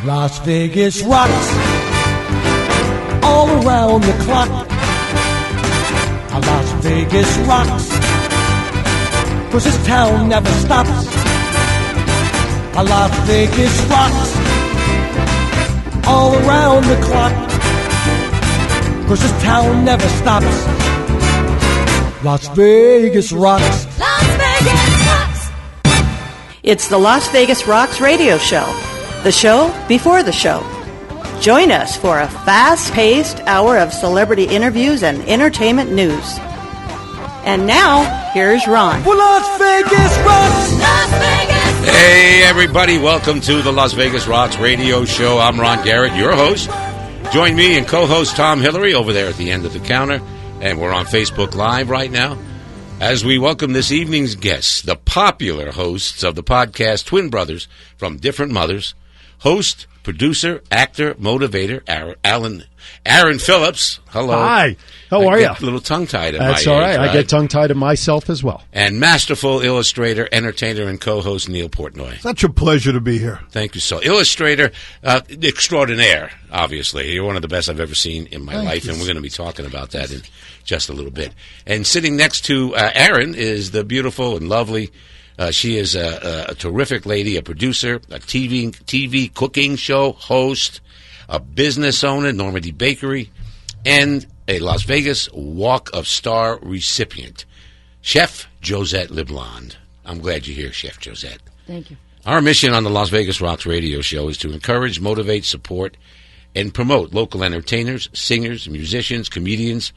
Las Vegas rocks all around the clock. Las Vegas rocks, 'cause this town never stops. Las Vegas rocks all around the clock, 'cause this town never stops. Las Vegas rocks. Las Vegas rocks. It's the Las Vegas Rocks radio show, the show before the show. Join us for a fast-paced hour of celebrity interviews and entertainment news. And now, here's Ron. Well, Las Vegas rocks. Las Vegas. Hey, everybody. Welcome to the Las Vegas Rocks radio show. I'm Ron Garrett, your host. Join me and co-host Tom Hillary over there at the end of the counter. And we're on Facebook Live right now as we welcome this evening's guests, the popular hosts of the podcast Twin Brothers from Different Mothers, host, producer, actor, motivator, Aron Phillips. Hello. Hi. How are you? A little tongue-tied at my That's all right. age, I get tongue-tied to myself as well. And masterful illustrator, entertainer, and co-host Neil Portnoy. Such a pleasure to be here. Thank you so. Illustrator extraordinaire, obviously. You're one of the best I've ever seen in my life, and we're going to be talking about that in just a little bit. And sitting next to Aron is the beautiful and lovely, she is a terrific lady, a producer, a TV cooking show host, a business owner, Normandy Bakery, and a Las Vegas Walk of Star recipient, Chef Josette LeBlonde. I'm glad you're here, Chef Josette. Thank you. Our mission on the Las Vegas Rocks radio show is to encourage, motivate, support, and promote local entertainers, singers, musicians, comedians,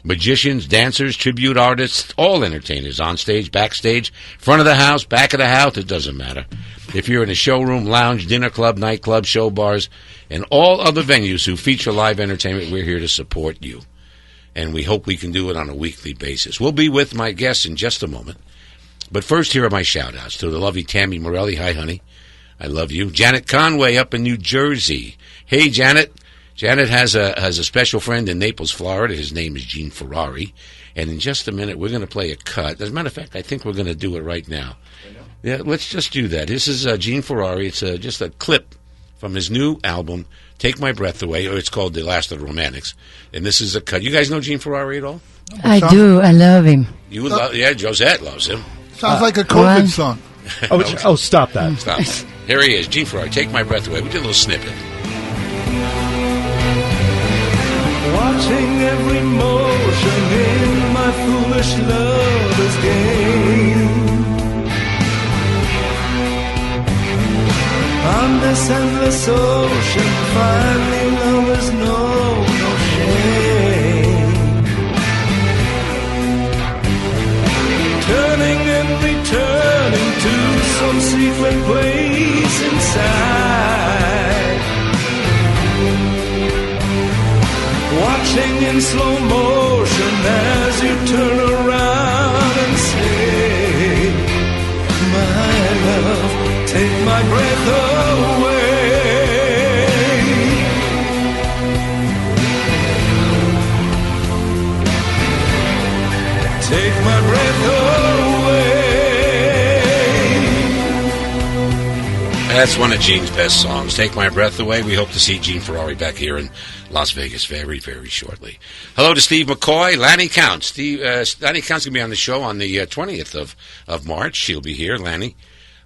magicians, dancers, tribute artists, all entertainers, on stage, backstage, front of the house, back of the house, it doesn't matter. If you're in a showroom, lounge, dinner club, nightclub, show bars, and all other venues who feature live entertainment, we're here to support you. And we hope we can do it on a weekly basis. We'll be with my guests in just a moment. But first, here are my shout-outs to the lovely Tammy Morelli. Hi, honey. I love you. Janet Conway up in New Jersey. Hey, Janet. Janet has a special friend in Naples, Florida. His name is Gene Ferrari. And in just a minute, we're going to play a cut. As a matter of fact, I think we're going to do it right now. Yeah, let's just do that. This is Gene Ferrari. It's just a clip from his new album, Take My Breath Away, or it's called The Last of the Romantics. And this is a cut. You guys know Gene Ferrari at all? I do. I love him. You love? Yeah, Josette loves him. Sounds like a COVID song. Stop that. Stop that. Here he is, Gene Ferrari, Take My Breath Away. We did a little snippet. Watching every motion in my foolish lover's game. On this endless ocean, finally lovers know no shame. Turning and returning to some secret place inside. Watching in slow motion as you turn around and say, my love, take my breath away. Take my breath away. That's one of Gene's best songs, Take My Breath Away. We hope to see Gene Ferrari back here in Las Vegas very, very shortly. Hello to Steve McCoy, Lanny Counts. Lanny Counts going to be on the show on the 20th of March. She'll be here, Lanny,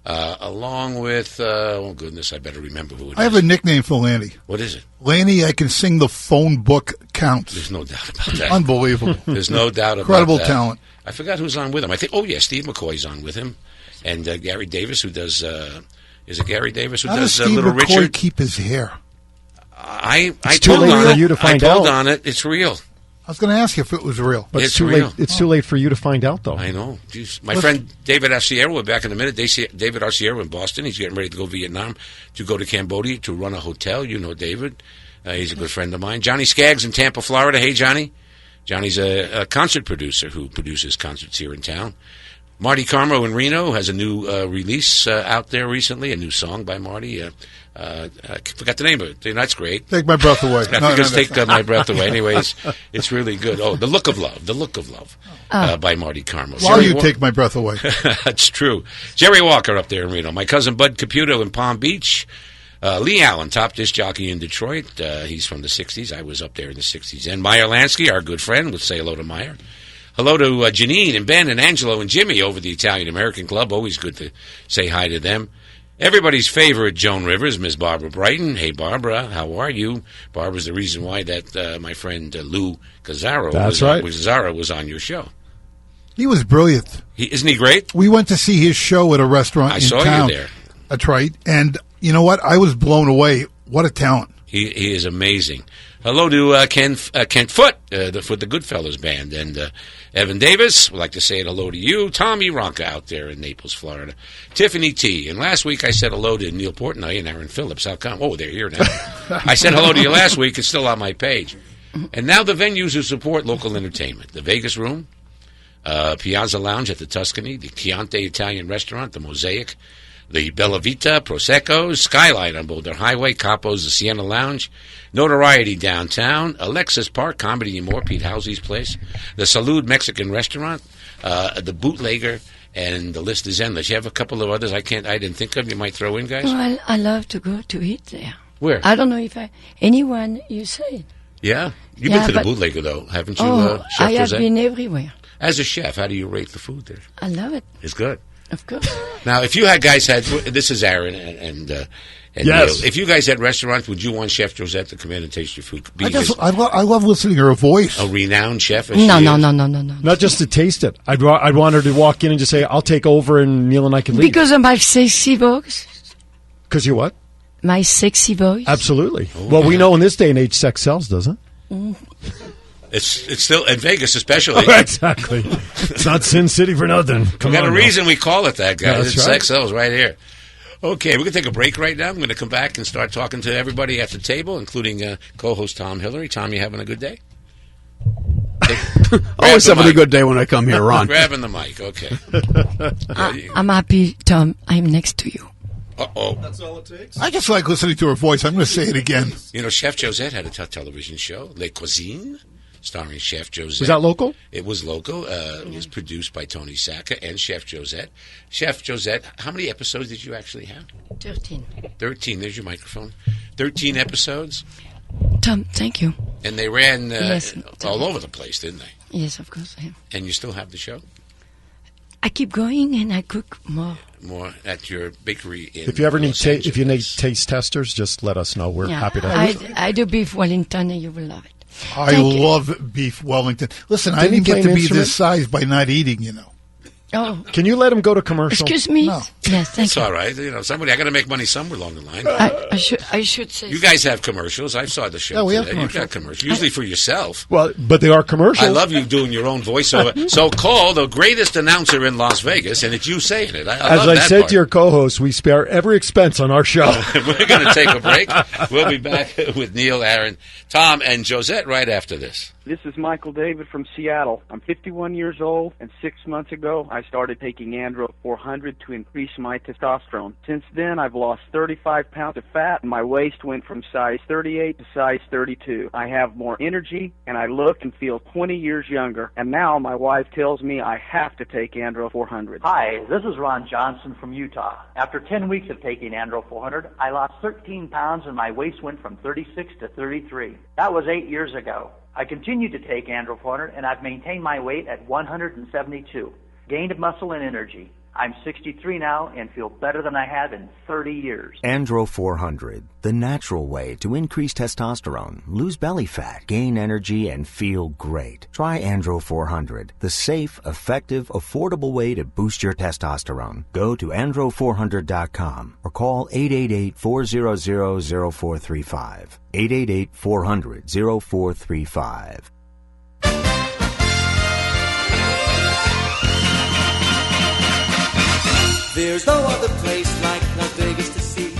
along with, oh goodness, I better remember who it is. I have a nickname for Lanny. What is it? Lanny, I can sing the phone book counts. There's no doubt about that. Unbelievable. There's no doubt about Incredible that. talent. I forgot who's on with him. I think, Steve McCoy's on with him. And Gary Davis, who does, is it Gary Davis who How does does Steve Little McCoy Richard? keep his hair? I too told late on for it. you to find I told out. on it. It's real. I was going to ask you if it was real. But It's too real. late. It's too late for you to find out, though. I know. Jeez. My friend David Arciero, we're back in a minute. David Arciero in Boston. He's getting ready to go to Vietnam, to go to Cambodia, to run a hotel. You know David. He's a good friend of mine. Johnny Skaggs in Tampa, Florida. Hey, Johnny. Johnny's a concert producer who produces concerts here in town. Marty Carmo in Reno has a new release out there recently, a new song by Marty. I forgot the name of it. That's great. Take my breath away. Take my breath away. Anyways, it's really good. Oh, The Look of Love by Marty Carmo. While you take my breath away. That's true. Jerry Walker up there in Reno. My cousin Bud Caputo in Palm Beach. Lee Allen, top disc jockey in Detroit. He's from the 60s. I was up there in the 60s. And Meyer Lansky, our good friend. Let's say hello to Meyer. Hello to Janine and Ben and Angelo and Jimmy over the Italian-American Club. Always good to say hi to them. Everybody's favorite Joan Rivers, Miss Barbara Brighton. Hey, Barbara, how are you? Barbara's the reason why that my friend Lou Gazzaro was on your show. He was brilliant. Isn't he great? We went to see his show at a restaurant in town. I saw you there. That's right. And you know what? I was blown away. What a talent. He is amazing. Hello to Kent Foote, the Goodfellas Band, and Evan Davis. Would like to say hello to you. Tommy Ronca out there in Naples, Florida. Tiffany T. And last week I said hello to Neil Portnoy and Aron Phillips. How come? Oh, they're here now. I said hello to you last week. It's still on my page. And now the venues who support local entertainment. The Vegas Room, Piazza Lounge at the Tuscany, the Chianti Italian Restaurant, the Mosaic, the Bella Vita, Prosecco's, Skyline on Boulder Highway, Capo's, the Sienna Lounge, Notoriety Downtown, Alexis Park, Comedy and More, Pete Housey's place, the Salud Mexican Restaurant, the Bootlegger, and the list is endless. You have a couple of others I didn't think of. You might throw in, guys? Well, I love to go to eat there. Where? I don't know if anyone you said. Yeah? You've been to the Bootlegger, though, haven't you, Chef I have Josette? been everywhere. As a chef, how do you rate the food there? I love it. It's good. Of course. Now, if you had this is Aaron and yes. Neil. If you guys had restaurants, would you want Chef Josette to come in and taste your food? I love listening to her voice. A renowned chef? No. Not just to taste it. I'd want her to walk in and just say, I'll take over and Neil and I can leave. Because of my sexy voice. Because you what? My sexy voice. Absolutely. We know in this day and age sex sells, doesn't it? Mm. It's still, in Vegas especially. Exactly. It's not Sin City for nothing. We got a reason we call it that, guys. Yeah, It's right. sex sells right here. Okay, we're going to take a break right now. I'm going to come back and start talking to everybody at the table, including co-host Tom Hillary. Tom, you having a good day? Always having a good day when I come here, Ron. Grabbing the mic, okay. I'm happy, Tom. I'm next to you. Uh-oh. That's all it takes. I just like listening to her voice. I'm going to say it again. You know, Chef Josette had a television show, Les Cuisines, starring Chef Josette. Was that local? It was local. It was produced by Tony Sacca and Chef Josette. Chef Josette, how many episodes did you actually have? 13. 13. There's your microphone. 13 episodes. Tom, thank you. And they ran Yes. all over the place, didn't they? Yes, of course I am. And you still have the show? I keep going and I cook more. More at your bakery in If you ever need Los Angeles. if you need taste testers, just let us know. We're happy to have you. I do beef Wellington and you will love it. I Thank you. love beef Wellington. Listen, I Didn't he didn't get play to an be instrument? this size by not eating, you know. Oh, Can you let him go to commercial? excuse me? No. Yes, thank It's you. all right. You know, I got to make money somewhere along the line. I should say You guys have commercials. I saw the show. Yeah, we have today. You've got commercials. Usually for yourself. Well, but they are commercials. I love you doing your own voiceover. So call the greatest announcer in Las Vegas, and it's you saying it. I As love I that said part. to your co-host, we spare every expense on our show. We're going to take a break. We'll be back with Neil, Aaron, Tom, and Josette right after this. This is Michael David from Seattle. I'm 51 years old, and 6 months ago, I started taking Andro 400 to increase my testosterone. Since then, I've lost 35 pounds of fat, and my waist went from size 38 to size 32. I have more energy, and I look and feel 20 years younger. And now my wife tells me I have to take Andro 400. Hi, this is Ron Johnson from Utah. After 10 weeks of taking Andro 400, I lost 13 pounds and my waist went from 36 to 33. That was 8 years ago. I continue to take Andro 400 and I've maintained my weight at 172. Gained muscle and energy. I'm 63 now and feel better than I have in 30 years. Andro 400, the natural way to increase testosterone, lose belly fat, gain energy, and feel great. Try Andro 400, the safe, effective, affordable way to boost your testosterone. Go to andro400.com or call 888-400-0435. 888-400-0435. There's no other place like Las Vegas to see.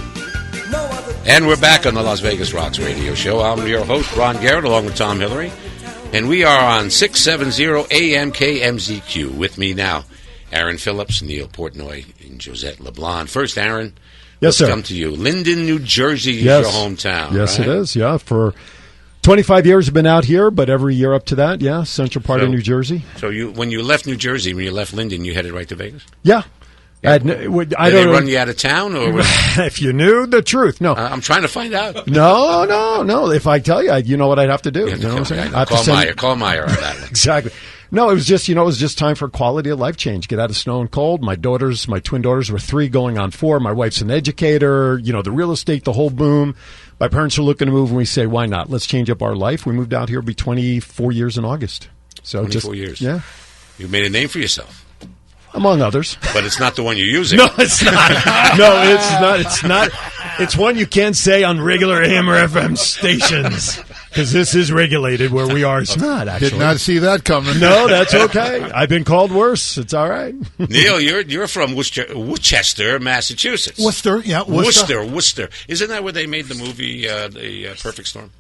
No other. And we're back on the Las Vegas Rocks radio show. I'm your host, Ron Garrett, along with Tom Hillary. And we are on 670 AM KMZQ. With me now, Aron Phillips, Neil Portnoy, and Josette LeBlonde. First, Aron, Yes, let's sir. come to you. Linden, New Jersey is Yes. your hometown. Yes, right? it is. Yeah, for 25 years I've been out here, but every year up to that, central part of New Jersey. So when you left New Jersey, when you left Linden, you headed right to Vegas? Yeah. I Did don't they know. run you out of town, or If you knew the truth, no. I'm trying to find out. No. If I tell you, you know what I'd have to do. You know what I'm saying? I have to send- Call Meyer on that one. Exactly. No, it was just time for quality of life change. Get out of snow and cold. My twin daughters were 3 going on 4. My wife's an educator. The real estate, the whole boom. My parents are looking to move, and we say, why not? Let's change up our life. We moved out here. It'll be 24 years in August. So 24 years. Yeah. You made a name for yourself. Among others. But it's not the one you're using. No, it's not. No, it's not. It's not. It's one you can't say on regular Hammer FM stations. Because this is regulated where we are. It's not, actually. Did not see that coming. No, that's okay. I've been called worse. It's all right. Neil, you're from Worcester, Massachusetts. Worcester. Worcester. Isn't that where they made the movie The Perfect Storm?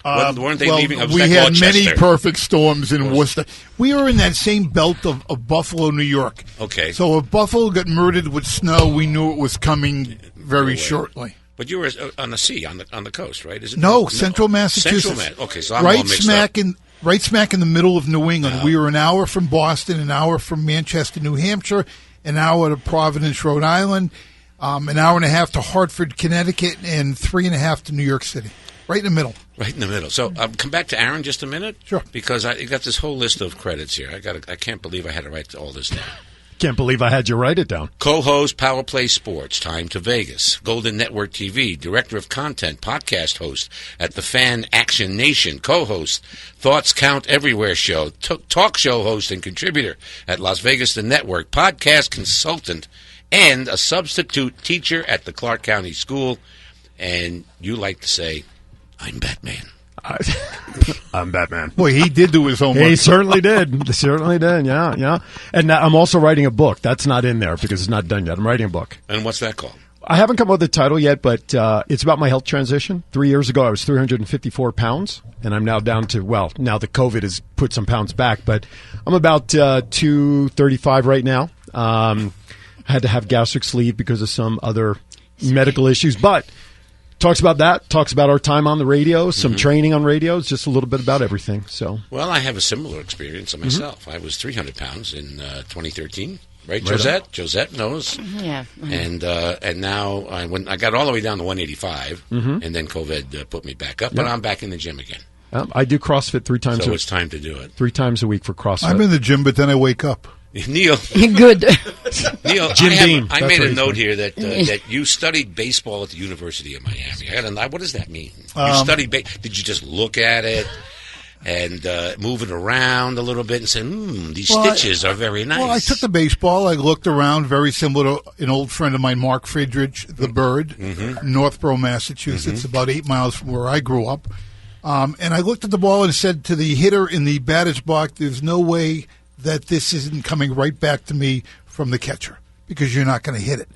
Weren't they leaving? We had many perfect storms in Worcester. We were in that same belt of Buffalo, New York. Okay. So if Buffalo got murdered with snow, we knew it was coming very shortly. But you were on the sea, on the coast, right? Is it? No, Central Massachusetts. Okay, so I'm all mixed up. Right smack in the middle of New England. We were an hour from Boston, an hour from Manchester, New Hampshire, an hour to Providence, Rhode Island, an hour and a half to Hartford, Connecticut, and 3.5 to New York City. Right in the middle. Right in the middle. So come back to Aron just a minute. Sure. Because I got this whole list of credits here. I can't believe I had to write all this down. Can't believe I had you write it down. Co-host Power Play Sports, Time to Vegas, Golden Network TV, Director of Content, Podcast host at the Fan Action Nation, co-host Thoughts Count Everywhere show, talk show host and contributor at Las Vegas The Network, podcast consultant, and a substitute teacher at the Clark County School. And you like to say, I'm Batman. I'm Batman. Boy, he did do his homework. He certainly did. Yeah. And I'm also writing a book. That's not in there because it's not done yet. I'm writing a book. And what's that called? I haven't come up with a title yet, but it's about my health transition. 3 years ago, I was 354 pounds, and I'm now down to, now the COVID has put some pounds back, but I'm about 235 right now. I had to have gastric sleeve because of some other medical issues, but talks about that, talks about our time on the radio, some training on radios, just a little bit about everything. So, well, I have a similar experience myself. I was 300 pounds in 2013, right, Josette? Josette knows. Yeah. And now when I got all the way down to 185, and then COVID put me back up, but I'm back in the gym again. I do CrossFit 3 times a week. So it's time to do it. 3 times a week for CrossFit. I'm in the gym, but then I wake up. Neil. Good. Neil, Jim Beam. I made a note here that you studied baseball at the University of Miami. What does that mean? You studied did you just look at it and move it around a little bit and say, these stitches are very nice? Well, I took the baseball. I looked around, very similar to an old friend of mine, Mark Friedrich, the Bird, Northborough, Massachusetts, about 8 miles from where I grew up. And I looked at the ball and said to the hitter in the batter's box, there's no way that this isn't coming right back to me from the catcher because you're not going to hit it.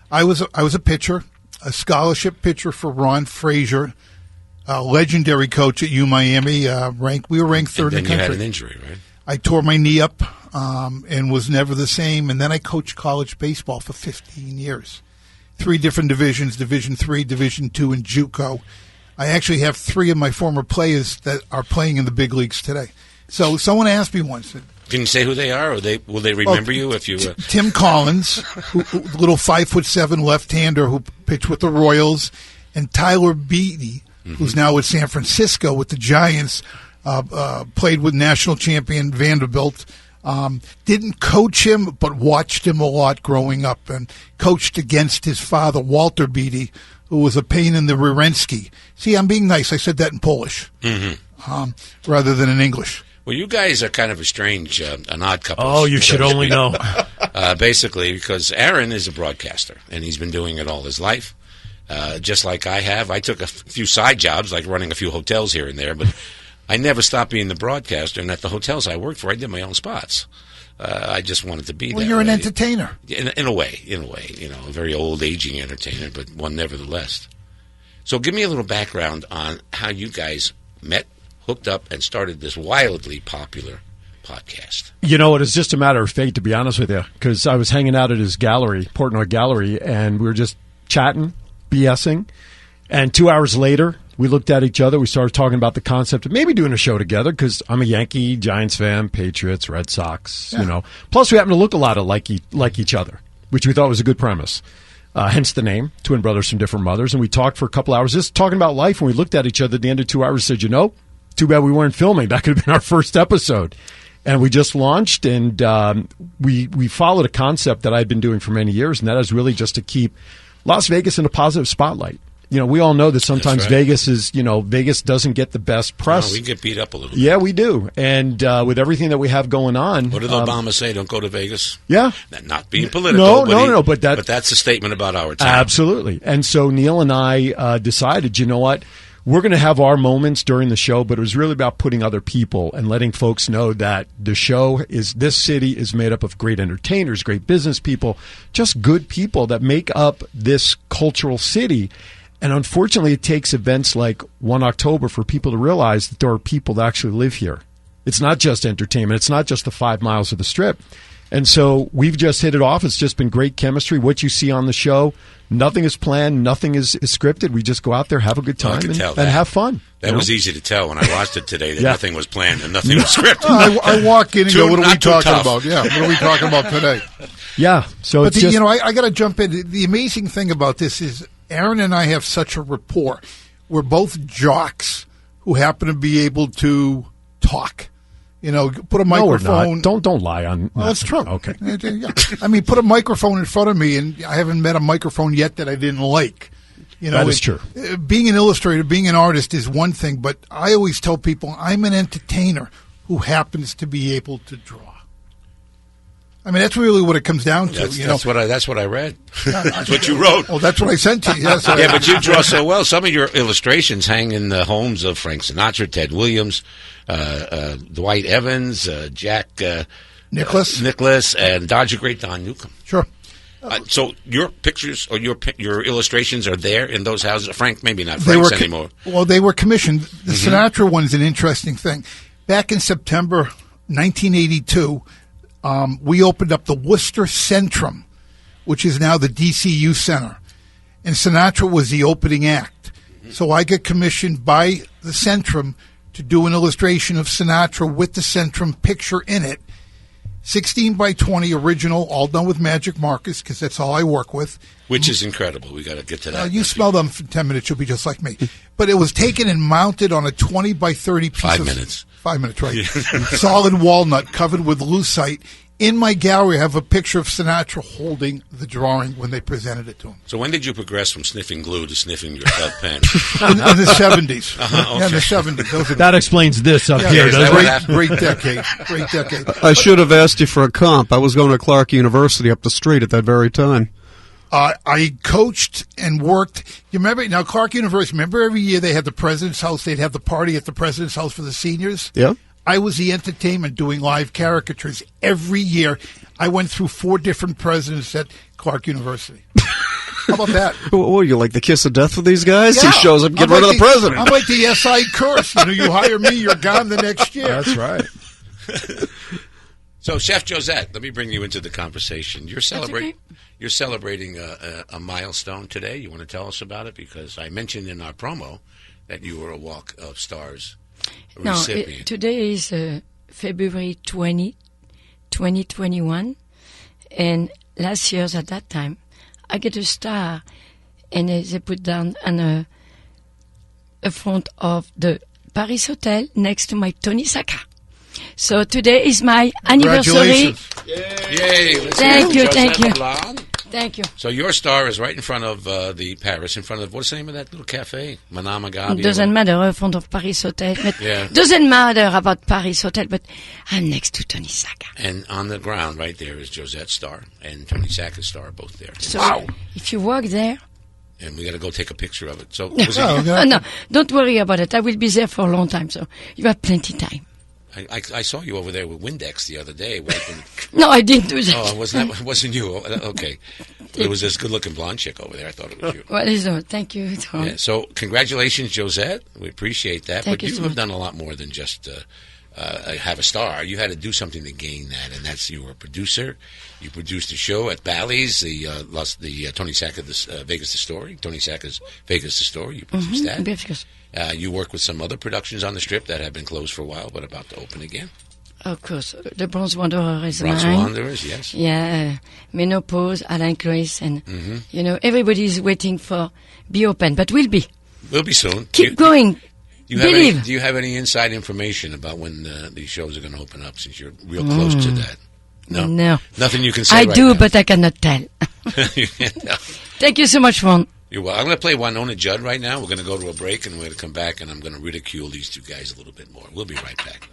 I was a pitcher, a scholarship pitcher for Ron Frazier, a legendary coach at Miami. We were ranked third in the country. And then you had an injury, right? I tore my knee up and was never the same. And then I coached college baseball for 15 years. 3 different divisions, Division III, Division II, and JUCO. I actually have 3 of my former players that are playing in the big leagues today. So someone asked me once, can you say who they are, or will they remember you if you? Tim Collins, little 5'7" left-hander who pitched with the Royals, and Tyler Beatty, who's now with San Francisco with the Giants, played with national champion Vanderbilt. Didn't coach him, but watched him a lot growing up, and coached against his father, Walter Beatty, who was a pain in the Rerensky. See, I'm being nice. I said that in Polish rather than in English. Well, you guys are kind of a strange, an odd couple. Oh, you should only know. Basically, because Aron is a broadcaster, and he's been doing it all his life, just like I have. I took a few side jobs, like running a few hotels here and there, but I never stopped being the broadcaster, and at the hotels I worked for, I did my own spots. I just wanted to be there. Well, you're an entertainer. In a way, a very old, aging entertainer, but one nevertheless. So give me a little background on how you guys met, hooked up, and started this wildly popular podcast. You know, it is just a matter of fate, to be honest with you, because I was hanging out at his gallery, Portnoy Gallery, and we were just chatting, BSing, and 2 hours later, we looked at each other, we started talking about the concept of maybe doing a show together, because I'm a Yankee, Giants fan, Patriots, Red Sox, Plus we happen to look a lot like each other. which we thought was a good premise. Hence the name, Twin Brothers from Different Mothers. And we talked for a couple hours just talking about life, and we looked at each other at the end of 2 hours and said, too bad we weren't filming. That could have been our first episode. And we just launched, and we followed a concept that I've been doing for many years, and that is really just to keep Las Vegas in a positive spotlight. We all know that sometimes Vegas doesn't get the best press. No, we get beat up a little bit. Yeah, we do. And with everything that we have going on. What did Obama say? Don't go to Vegas? Yeah. Not being political. No, but that's a statement about our town. Absolutely. And so Neil and I decided, you know what? We're going to have our moments during the show, but it was really about putting other people and letting folks know that this city is made up of great entertainers, great business people, just good people that make up this cultural city. And unfortunately, it takes events like 1 October for people to realize that there are people that actually live here. It's not just entertainment. It's not just the 5 miles of the Strip. And so we've just hit it off. It's just been great chemistry. What you see on the show, nothing is planned. Nothing is scripted. We just go out there, have a good time, and have fun. That was easy to tell when I watched it today that nothing was planned and nothing was scripted. I walk in and go, what are we talking about? Yeah, what are we talking about today? Yeah. So but I got to jump in. The amazing thing about this is Aron and I have such a rapport. We're both jocks who happen to be able to talk. Put a microphone. No, don't lie on. Well, that's true. Okay. Yeah. I mean, put a microphone in front of me, and I haven't met a microphone yet that I didn't like. That is true. Being an illustrator, being an artist is one thing, but I always tell people I'm an entertainer who happens to be able to draw. I mean, that's really what it comes down to. That's what I read. That's what you wrote. Oh, that's what I sent to you. Yes, yeah, but you draw so well. Some of your illustrations hang in the homes of Frank Sinatra, Ted Williams, Dwight Evans, Jack Nicklaus, and Dodger great Don Newcomb. Sure. So your pictures or your illustrations are there in those houses. Frank, maybe not Frank's anymore. Well, they were commissioned. The Sinatra one is an interesting thing. Back in September 1982. We opened up the Worcester Centrum, which is now the DCU Center. And Sinatra was the opening act. So I got commissioned by the Centrum to do an illustration of Sinatra with the Centrum picture in it. 16 by 20 original, all done with magic markers, because that's all I work with. Which is incredible. We got to get to that. You smell them for 10 minutes, you'll be just like me. But it was taken and mounted on a 20 by 30 piece 5 minutes. 5 minutes, right. Solid walnut covered with lucite. In my gallery, I have a picture of Sinatra holding the drawing when they presented it to him. So when did you progress from sniffing glue to sniffing your felt pen? in the 70s. Okay. Yeah, in the 70s. That explains this up here. Great decade. Great decade. I should have asked you for a comp. I was going to Clark University up the street at that very time. I coached and worked. You remember, now Clark University, remember every year they had the President's House, they'd have the party at the President's House for the seniors? Yeah. I was the entertainment doing live caricatures every year. I went through 4 different presidents at Clark University. How about that? What, you like the kiss of death with these guys? Yeah. He shows up, get rid of the president. I'm like the SI curse. You hire me, you're gone the next year. That's right. So, Chef Josette, let me bring you into the conversation. You're celebrating a milestone today. You want to tell us about it? Because I mentioned in our promo that you were a Walk of Stars recipient. Today is February 20, 2021, and last year at that time, I get a star, and they put down on a front of the Paris Hotel next to my Tony Saka. So today is my anniversary. Yay! Thank you. LeBlonde. Thank you. So your star is right in front of the Paris, in front of, what's the name of that little cafe? Manama Gabi? Doesn't matter, in front of Paris Hotel. But Yeah. Doesn't matter about Paris Hotel, but I'm next to Tony Saka. And on the ground right there is Josette's star and Tony Saka's star, both there. So if you walk there... And we got to go take a picture of it. So No, don't worry about it. I will be there for a long time, so you have plenty time. I saw you over there with Windex the other day. Wiping. No, I didn't do that. Oh, wasn't you? Okay. It was this good-looking blonde chick over there. I thought it was you. Well, thank you, Tom. Yeah, so congratulations, Josette. We appreciate that. Thank but you so have much. done a lot more than just have a star. You had to do something to gain that, and that's you were a producer. You produced a show at Bally's, the Tony Saka Vegas the Story. Tony Saka's Vegas the Story. You produced that. Because You work with some other productions on the Strip that have been closed for a while, but about to open again. Of course, the Bronze Wanderer is Bronze mine. Wanderers, yes. Yeah, Menopause, Alain Clois, and Mm-hmm. Everybody's waiting for Be Open, but we'll be. We'll be soon. Keep going. Believe. Do you have any inside information about when these shows are going to open up, since you're real close to that? No. Nothing you can say I right do, now. but I cannot tell. You can't tell. Thank you so much, Ron. I'm going to play Winona Judd right now. We're going to go to a break, and we're going to come back, and I'm going to ridicule these two guys a little bit more. We'll be right back.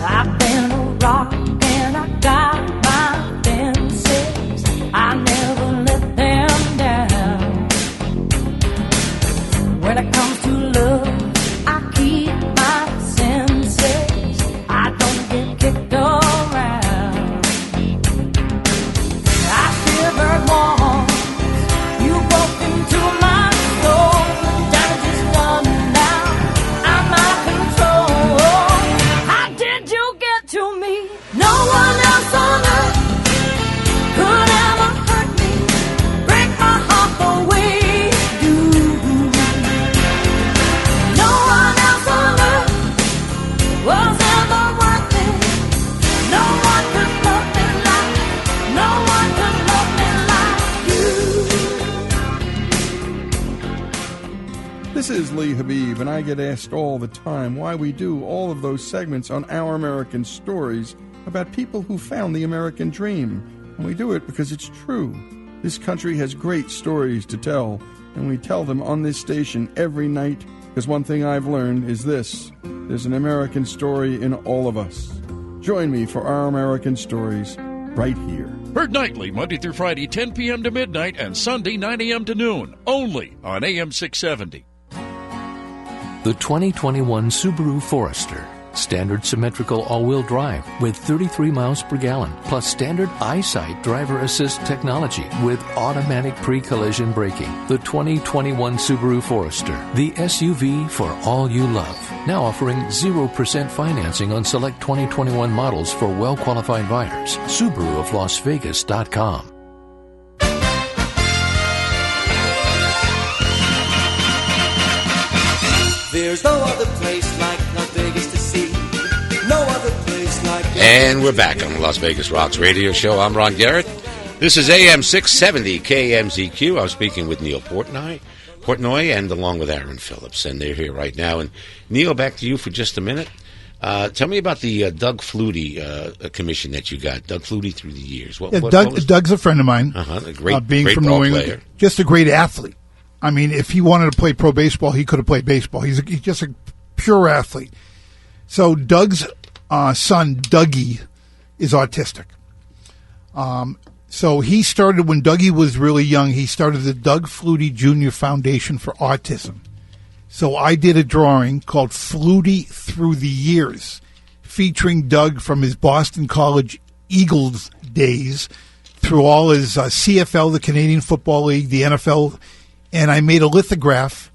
I've been a rock and I got my fences. I never let them down. When it comes to love, I keep my senses. I don't get kicked around. I shivered once. You broke into my soul. Damage is done now. I'm out of control. How did you get to me? No one else on earth could ever hurt me, break my heart the way you do. No one else on earth was ever worth it. No one could love me like, no one could love me like you. This is Lee Habib, and I get asked all the time why we do all of those segments on Our American Stories about people who found the American dream. And we do it because it's true. This country has great stories to tell, and we tell them on this station every night, because one thing I've learned is this: there's an American story in all of us. Join me for Our American Stories right here. Heard nightly, Monday through Friday, 10 p.m. to midnight, and Sunday, 9 a.m. to noon, only on AM 670. The 2021 Subaru Forester. Standard symmetrical all-wheel drive with 33 miles per gallon, plus standard EyeSight driver assist technology with automatic pre-collision braking. The 2021 Subaru Forester, the SUV for all you love. Now offering 0% financing on select 2021 models for well-qualified buyers. SubaruofLasVegas.com. There's no other place like Las Vegas to see. No other place like And we're back on the Las Vegas Rocks radio show. I'm Ron Garrett. This is AM 670 KMZQ. I'm speaking with Neil Portnoy, and along with Aron Phillips, and they're here right now. And Neil, back to you for just a minute. Tell me about the Doug Flutie commission that you got. Doug Flutie through the years. Doug's a friend of mine. A great, being great from ball New England, player. just a great athlete. I mean, if he wanted to play pro baseball, he could have played baseball. He's just a pure athlete. So Doug's son, Dougie, is autistic. So he started, when Dougie was really young, he started the Doug Flutie Jr. Foundation for Autism. So I did a drawing called Flutie Through the Years, featuring Doug from his Boston College Eagles days through all his CFL, the Canadian Football League, the NFL. And I made a lithograph,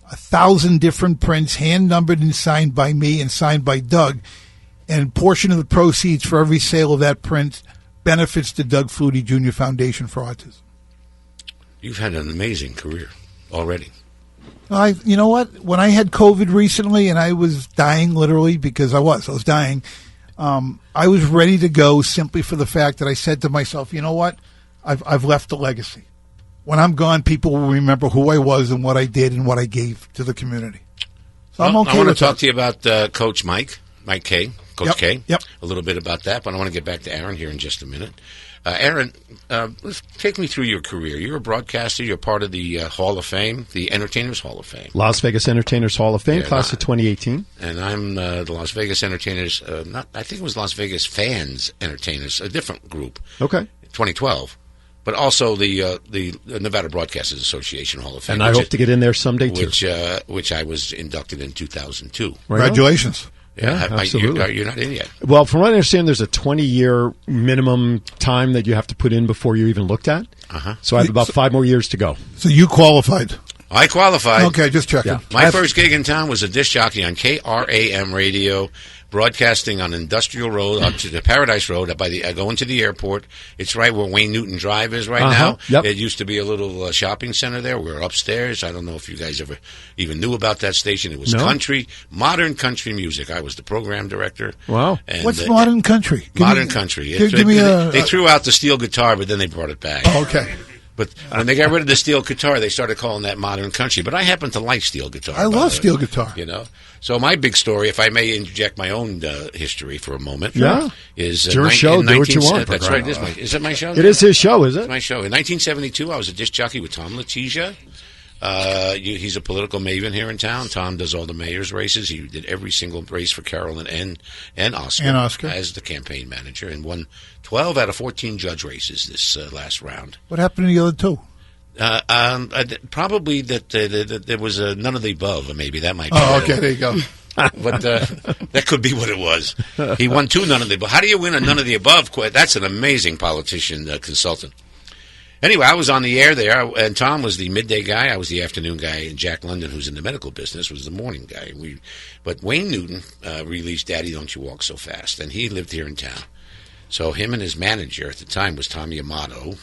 1,000 different prints, hand-numbered and signed by me and signed by Doug. And a portion of the proceeds for every sale of that print benefits the Doug Flutie Jr. Foundation for Autism. You've had an amazing career already. You know what? When I had COVID recently and I was dying, literally, because I was dying, I was ready to go simply for the fact that I said to myself, you know what? I've left a legacy. When I'm gone, people will remember who I was and what I did and what I gave to the community. So I'm okay. I want to with talk that. to you about Coach Mike K. Coach K. Yep. A little bit about that, but I want to get back to Aron here in just a minute. Aron, let's take me through your career. You're a broadcaster. You're part of the Hall of Fame, the Entertainers Hall of Fame. Las Vegas Entertainers Hall of Fame, class of 2018. And I'm the Las Vegas Entertainers, I think it was Las Vegas Fans Entertainers, a different group. Okay. 2012. But also the Nevada Broadcasters Association Hall of Fame. And I hope to get in there someday, too. Which I was inducted in 2002. Congratulations. Yeah, absolutely. You're not in yet. Well, from what I understand, there's a 20-year minimum time that you have to put in before you're even looked at. Uh-huh. So I have about 5 more years to go. So you qualified. I qualified. Okay, just checking. Yeah. My first gig in town was a disc jockey on KRAM radio, broadcasting on Industrial Road up to the Paradise Road. I go into the airport. It's right where Wayne Newton Drive is right now. Yep. It used to be a little shopping center there. We're upstairs. I don't know if you guys ever even knew about that station. It was country, modern country music. I was the program director. Wow. And, What's modern country? Modern country. Give me They threw out the steel guitar, but then they brought it back. Oh, okay. But when they got rid of the steel guitar, they started calling that modern country. But I happen to like steel guitar. I love steel guitar. You know, so my big story, if I may interject my own history for a moment, is it's your show. Do what you want. That's right. Is it my show? It is his show, is it? It's my show. In 1972, I was a disc jockey with Tom Letizia. He's a political maven here in town. Tom does all the mayor's races. He did every single race for Carolyn and Oscar, as the campaign manager, and won 12 out of 14 judge races this last round. What happened to the other two? Probably that there was none of the above, or maybe that might be. Oh, okay, there you go. But that could be what it was. He won 2 none of the above. How do you win a none of the above? That's an amazing politician consultant. Anyway, I was on the air there, and Tom was the midday guy. I was the afternoon guy, and Jack London, who's in the medical business, was the morning guy. But Wayne Newton released Daddy, Don't You Walk So Fast, and he lived here in town. So him and his manager at the time was Tommy Amato,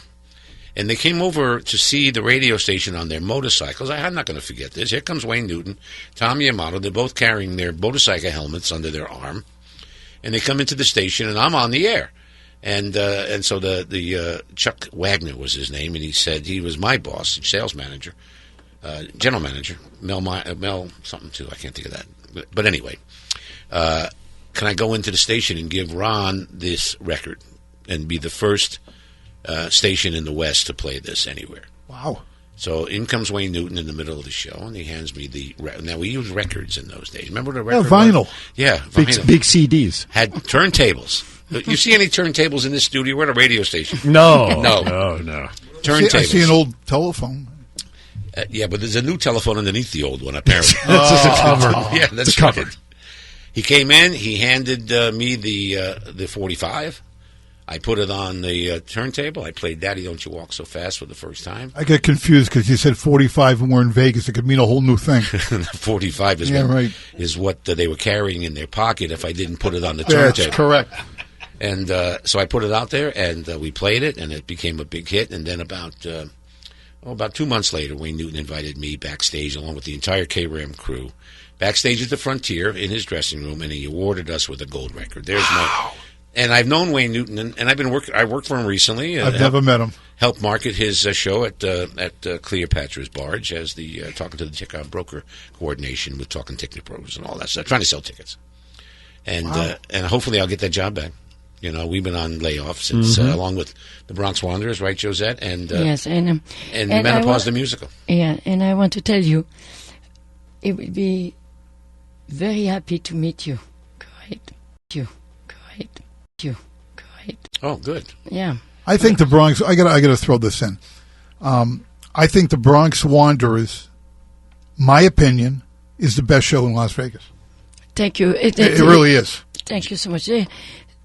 and they came over to see the radio station on their motorcycles. I'm not going to forget this. Here comes Wayne Newton, Tommy Amato. They're both carrying their motorcycle helmets under their arm, and they come into the station, and I'm on the air. And so the Chuck Wagner was his name, and he said he was my boss, sales manager, general manager, Mel something too. I can't think of that. But anyway, can I go into the station and give Ron this record and be the first station in the West to play this anywhere? Wow. So in comes Wayne Newton in the middle of the show, and he hands me the... Now, we used records in those days. Remember the record? Vinyl. Was? Yeah, vinyl. Big CDs. Had turntables. You see any turntables in this studio? We're at a radio station. No. Turntables. I see an old telephone. Yeah, but there's a new telephone underneath the old one, apparently. That's just a cover. Yeah, that's it's a cover. He came in. He handed me the 45. I put it on the turntable. I played Daddy, Don't You Walk So Fast for the first time. I get confused because you said 45 and we're in Vegas. It could mean a whole new thing. 45 is what they were carrying in their pocket if I didn't put it on the turntable. That's correct. And so I put it out there, and we played it, and it became a big hit. And then about 2 months later, Wayne Newton invited me backstage, along with the entire KRAM crew, backstage at the Frontier in his dressing room, and he awarded us with a gold record. And I've known Wayne Newton, and I've been I worked for him recently. I've never met him. Helped market his show at Cleopatra's Barge as the talking to the ticket broker coordination with talking ticket brokers and all that stuff, trying to sell tickets. And and hopefully I'll get that job back. You know, we've been on layoff since, along with the Bronx Wanderers, right, Josette? And yes, and Menopause the Musical. Yeah, and I want to tell you, it would be very happy to meet you. Great. Oh, good. Yeah. I think the Bronx. I got to throw this in. I think the Bronx Wanderers, my opinion, is the best show in Las Vegas. Thank you. It really is. Thank you so much.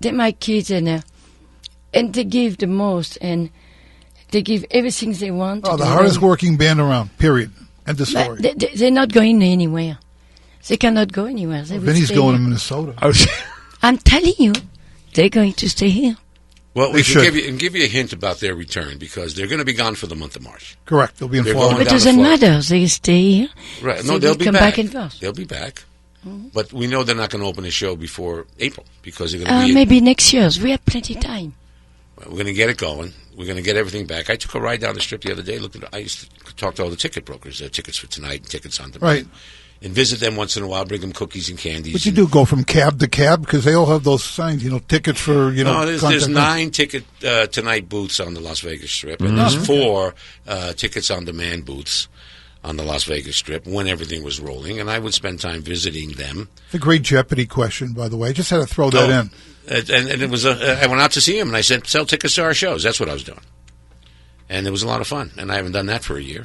They're my kids, and they give the most, and they give everything they want. Oh, the hardest working band around. Period. End of story. They're not going anywhere. They cannot go anywhere. Vinny's going to Minnesota. I'm telling you, they're going to stay here. Well, we can give you a hint about their return, because they're going to be gone for the month of March. Correct. They'll be in Florida. But it doesn't matter. They stay here. Right. No, they'll be come back in first. They'll be back. But we know they're not going to open the show before April, because they're going to be... maybe next year. We have plenty of time. We're going to get it going. We're going to get everything back. I took a ride down the strip the other day. I used to talk to all the ticket brokers. Tickets for tonight and tickets on demand. Right. And visit them once in a while, bring them cookies and candies. What you do, go from cab to cab? Because they all have those signs, tickets for, No, there's 9 ticket tonight booths on the Las Vegas Strip, and there's 4 tickets on demand booths on the Las Vegas Strip when everything was rolling, and I would spend time visiting them. It's a great Jeopardy question, by the way. I just had to throw that in. And it was I went out to see him, and I said, sell tickets to our shows. That's what I was doing. And it was a lot of fun, and I haven't done that for a year.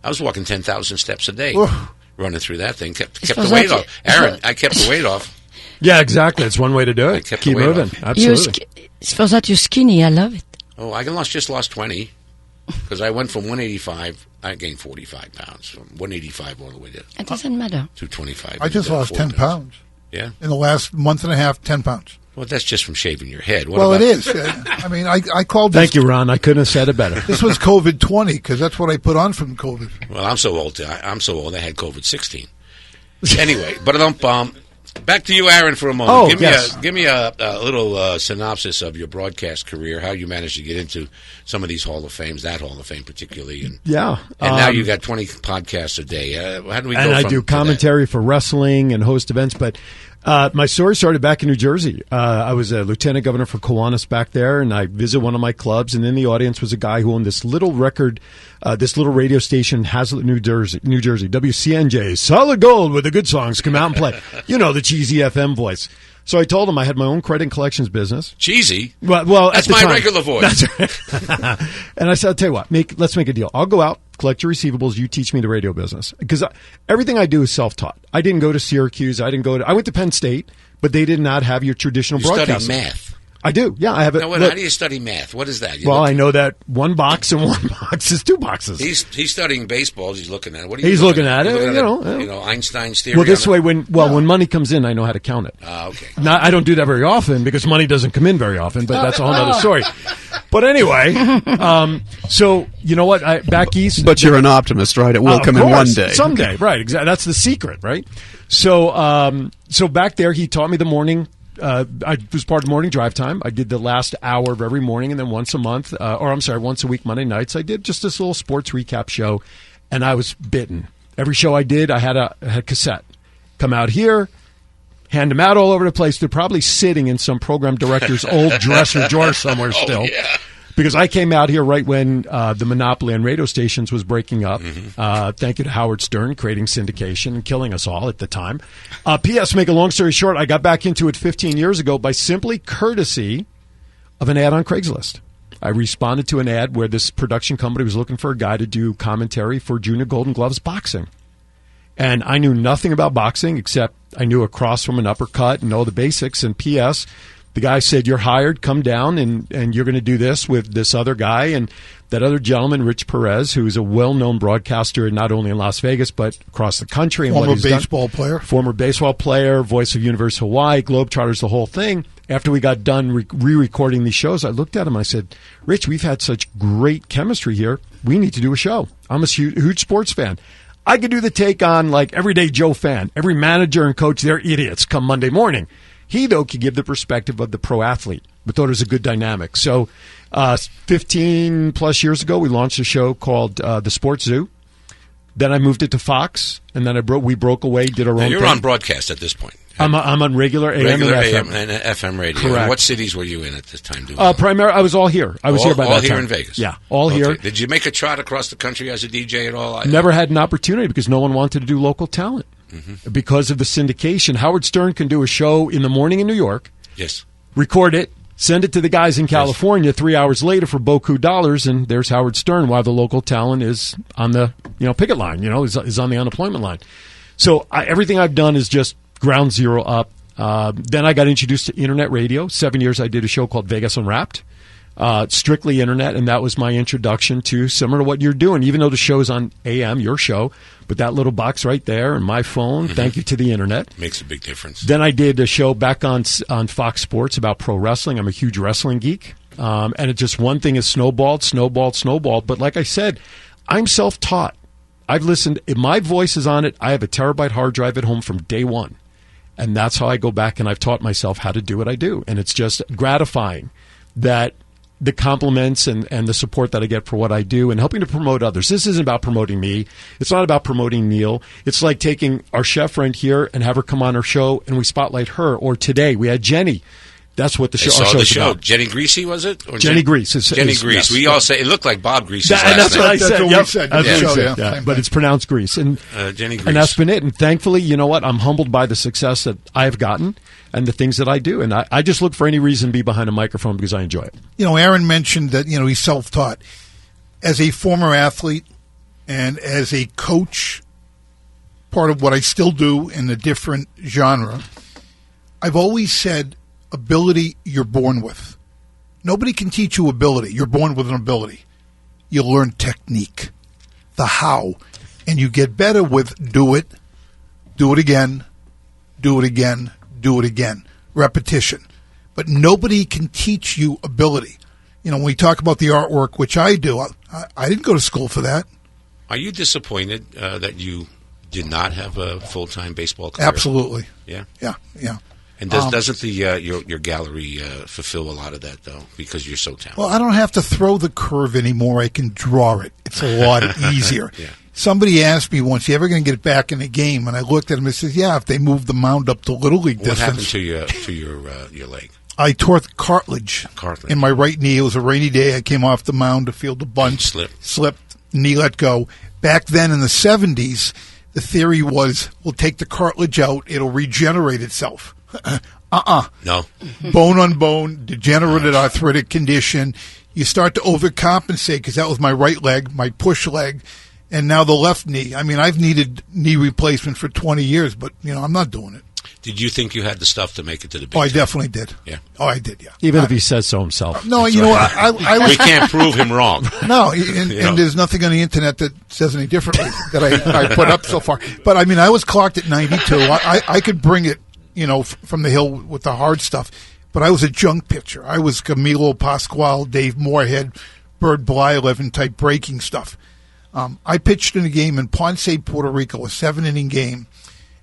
I was walking 10,000 steps a day. Running through that thing, kept the weight off. Aaron, I kept the weight off. Yeah, exactly. It's one way to do it. Keep moving. Absolutely. It's for that you're skinny. I love it. Oh, I just lost 20. Because I went from 185, I gained 45 pounds, from 185 all the way to It doesn't matter. 225. I just lost 10 pounds. Yeah? In the last month and a half, 10 pounds. Well, that's just from shaving your head. What Well, about- it is. I mean, I called this. Thank you, Ron. I couldn't have said it better. This was COVID 20 because that's what I put on from COVID. Well, I'm so old. I'm so old. I had COVID 16. Anyway, but back to you, Aaron, for a moment. Oh, Give me a little synopsis of your broadcast career. How you managed to get into some of these Hall of Fames, that Hall of Fame particularly, and Yeah. now you got 20 podcasts a day. How do we? And go I from do to commentary for wrestling and host events. But my story started back in New Jersey. I was a lieutenant governor for Kiwanis back there, and I visited one of my clubs. And in the audience was a guy who owned this little radio station in Hazlet, New Jersey, WCNJ, solid gold with the good songs. Come out and play. You know, the cheesy FM voice. So I told him I had my own credit and collections business. Cheesy? Well, that's at the my time. regular voice. That's right. And I said, I'll tell you what, let's make a deal. I'll go out, collect your receivables, you teach me the radio business. Because everything I do is self-taught. I didn't go to Syracuse. I went to Penn State, but they did not have your traditional You study broadcasting. math. I do. Yeah, I have it. Now, how do you study math? What is that? I know that one box and one box is two boxes. He's studying baseball. He's looking at it. What are you He's looking at it. Looking at You know, Einstein's theory. Well, this on way, it? when money comes in, I know how to count it. Okay. Now, I don't do that very often because money doesn't come in very often, but that's a whole other story. But anyway, so you know what? Back east. But you're an optimist, right? It will come in one day. Someday, right. Exactly. That's the secret, right? So, so back there, he taught me the morning. I was part of morning drive time. I did the last hour of every morning, and then once a week, Monday nights, I did just this little sports recap show, and I was bitten. Every show I did, I had a cassette. Come out here, hand them out all over the place. They're probably sitting in some program director's old dresser drawer somewhere still. Yeah. Because I came out here right when the monopoly on radio stations was breaking up. Thank you to Howard Stern, creating syndication and killing us all at the time. P.S., make a long story short, I got back into it 15 years ago by simply courtesy of an ad on Craigslist. I responded to an ad where this production company was looking for a guy to do commentary for Junior Golden Gloves boxing. And I knew nothing about boxing except I knew a cross from an uppercut and all the basics. And P.S., the guy said, you're hired, come down, and you're going to do this with this other guy. And that other gentleman, Rich Perez, who's a well-known broadcaster not only in Las Vegas but across the country. And Former baseball player, voice of Universe Hawaii, Globetrotters, the whole thing. After we got done re-recording these shows, I looked at him. I said, Rich, we've had such great chemistry here. We need to do a show. I'm a huge sports fan. I could do the take on, like, everyday Joe fan. Every manager and coach, they're idiots come Monday morning. He, though, could give the perspective of the pro athlete. But thought it was a good dynamic. So 15-plus years ago, we launched a show called The Sports Zoo. Then I moved it to Fox, and then we broke away, did our own thing. You're on broadcast at this point. I'm on regular AM and FM. and FM radio. Correct. And what cities were you in at this time doing I was all here. I was here by that time. All here in Vegas? Yeah, all here. Did you make a trot across the country as a DJ at all? Never had an opportunity because no one wanted to do local talent. Because of the syndication. Howard Stern can do a show in the morning in New York. Yes. Record it, send it to the guys in California 3 hours later for beaucoup dollars, and there's Howard Stern while the local talent is on the picket line, is on the unemployment line. So everything I've done is just ground zero up. Then I got introduced to internet radio. 7 years I did a show called Vegas Unwrapped. Strictly internet, and that was my introduction to similar to what you're doing, even though the show's on AM, your show, but that little box right there and my phone, thank you to the internet. Makes a big difference. Then I did a show back on Fox Sports about pro wrestling. I'm a huge wrestling geek, and it just one thing is snowballed. But like I said, I'm self-taught. I've listened. If my voice is on it, I have a terabyte hard drive at home from day one, and that's how I go back and I've taught myself how to do what I do, and it's just gratifying that the compliments and the support that I get for what I do and helping to promote others. This isn't about promoting me. It's not about promoting Neil. It's like taking our chef friend here and have her come on our show and we spotlight her. Or today we had Jenny. That's what our show's about. Jenny Greasy, was it? Or Jenny Grease. Jenny Grease. We all say it looked like Bob Grease's last that's name. what I said. That's what we said. That's what but it's pronounced Grease. And Jenny Grease. And that's been it. And thankfully, you know what? I'm humbled by the success that I've gotten and the things that I do. And I just look for any reason to be behind a microphone because I enjoy it. Aaron mentioned that, he's self-taught. As a former athlete and as a coach, part of what I still do in a different genre, I've always said ability you're born with. Nobody can teach you ability. You're born with an ability. you learn technique, the how, and you get better with do it again, do it again, do it again, repetition. But nobody can teach you ability. You know, when we talk about the artwork, which I do, I didn't go to school for that. Are you disappointed that you did not have a full-time baseball career? Absolutely. Yeah? Yeah. And doesn't your gallery fulfill a lot of that, though, because you're so talented? Well, I don't have to throw the curve anymore. I can draw it. It's a lot easier. Yeah. Somebody asked me once, you ever going to get it back in the game? And I looked at him and said, yeah, if they move the mound up to Little League What distance. happened to your leg? I tore the cartilage in my right knee. It was a rainy day. I came off the mound to field a bunt. Slipped, knee let go. Back then in the 70s, the theory was we'll take the cartilage out. It'll regenerate itself. No. Bone on bone, degenerative arthritic condition. You start to overcompensate because that was my right leg, my push leg, and now the left knee. I mean, I've needed knee replacement for 20 years, but, I'm not doing it. Did you think you had the stuff to make it to the big I time? definitely did. Yeah. Oh, I did, yeah. Even if he says so himself. No, you know what? I was, we can't prove him wrong. No, and there's nothing on the internet that says any differently that I put up so far. But, I mean, I was clocked at 92. I could bring it, from the hill with the hard stuff. But I was a junk pitcher. I was Camilo Pascual, Dave Moorhead, Bird Blyleven type breaking stuff. I pitched in a game in Ponce, Puerto Rico, a 7-inning game,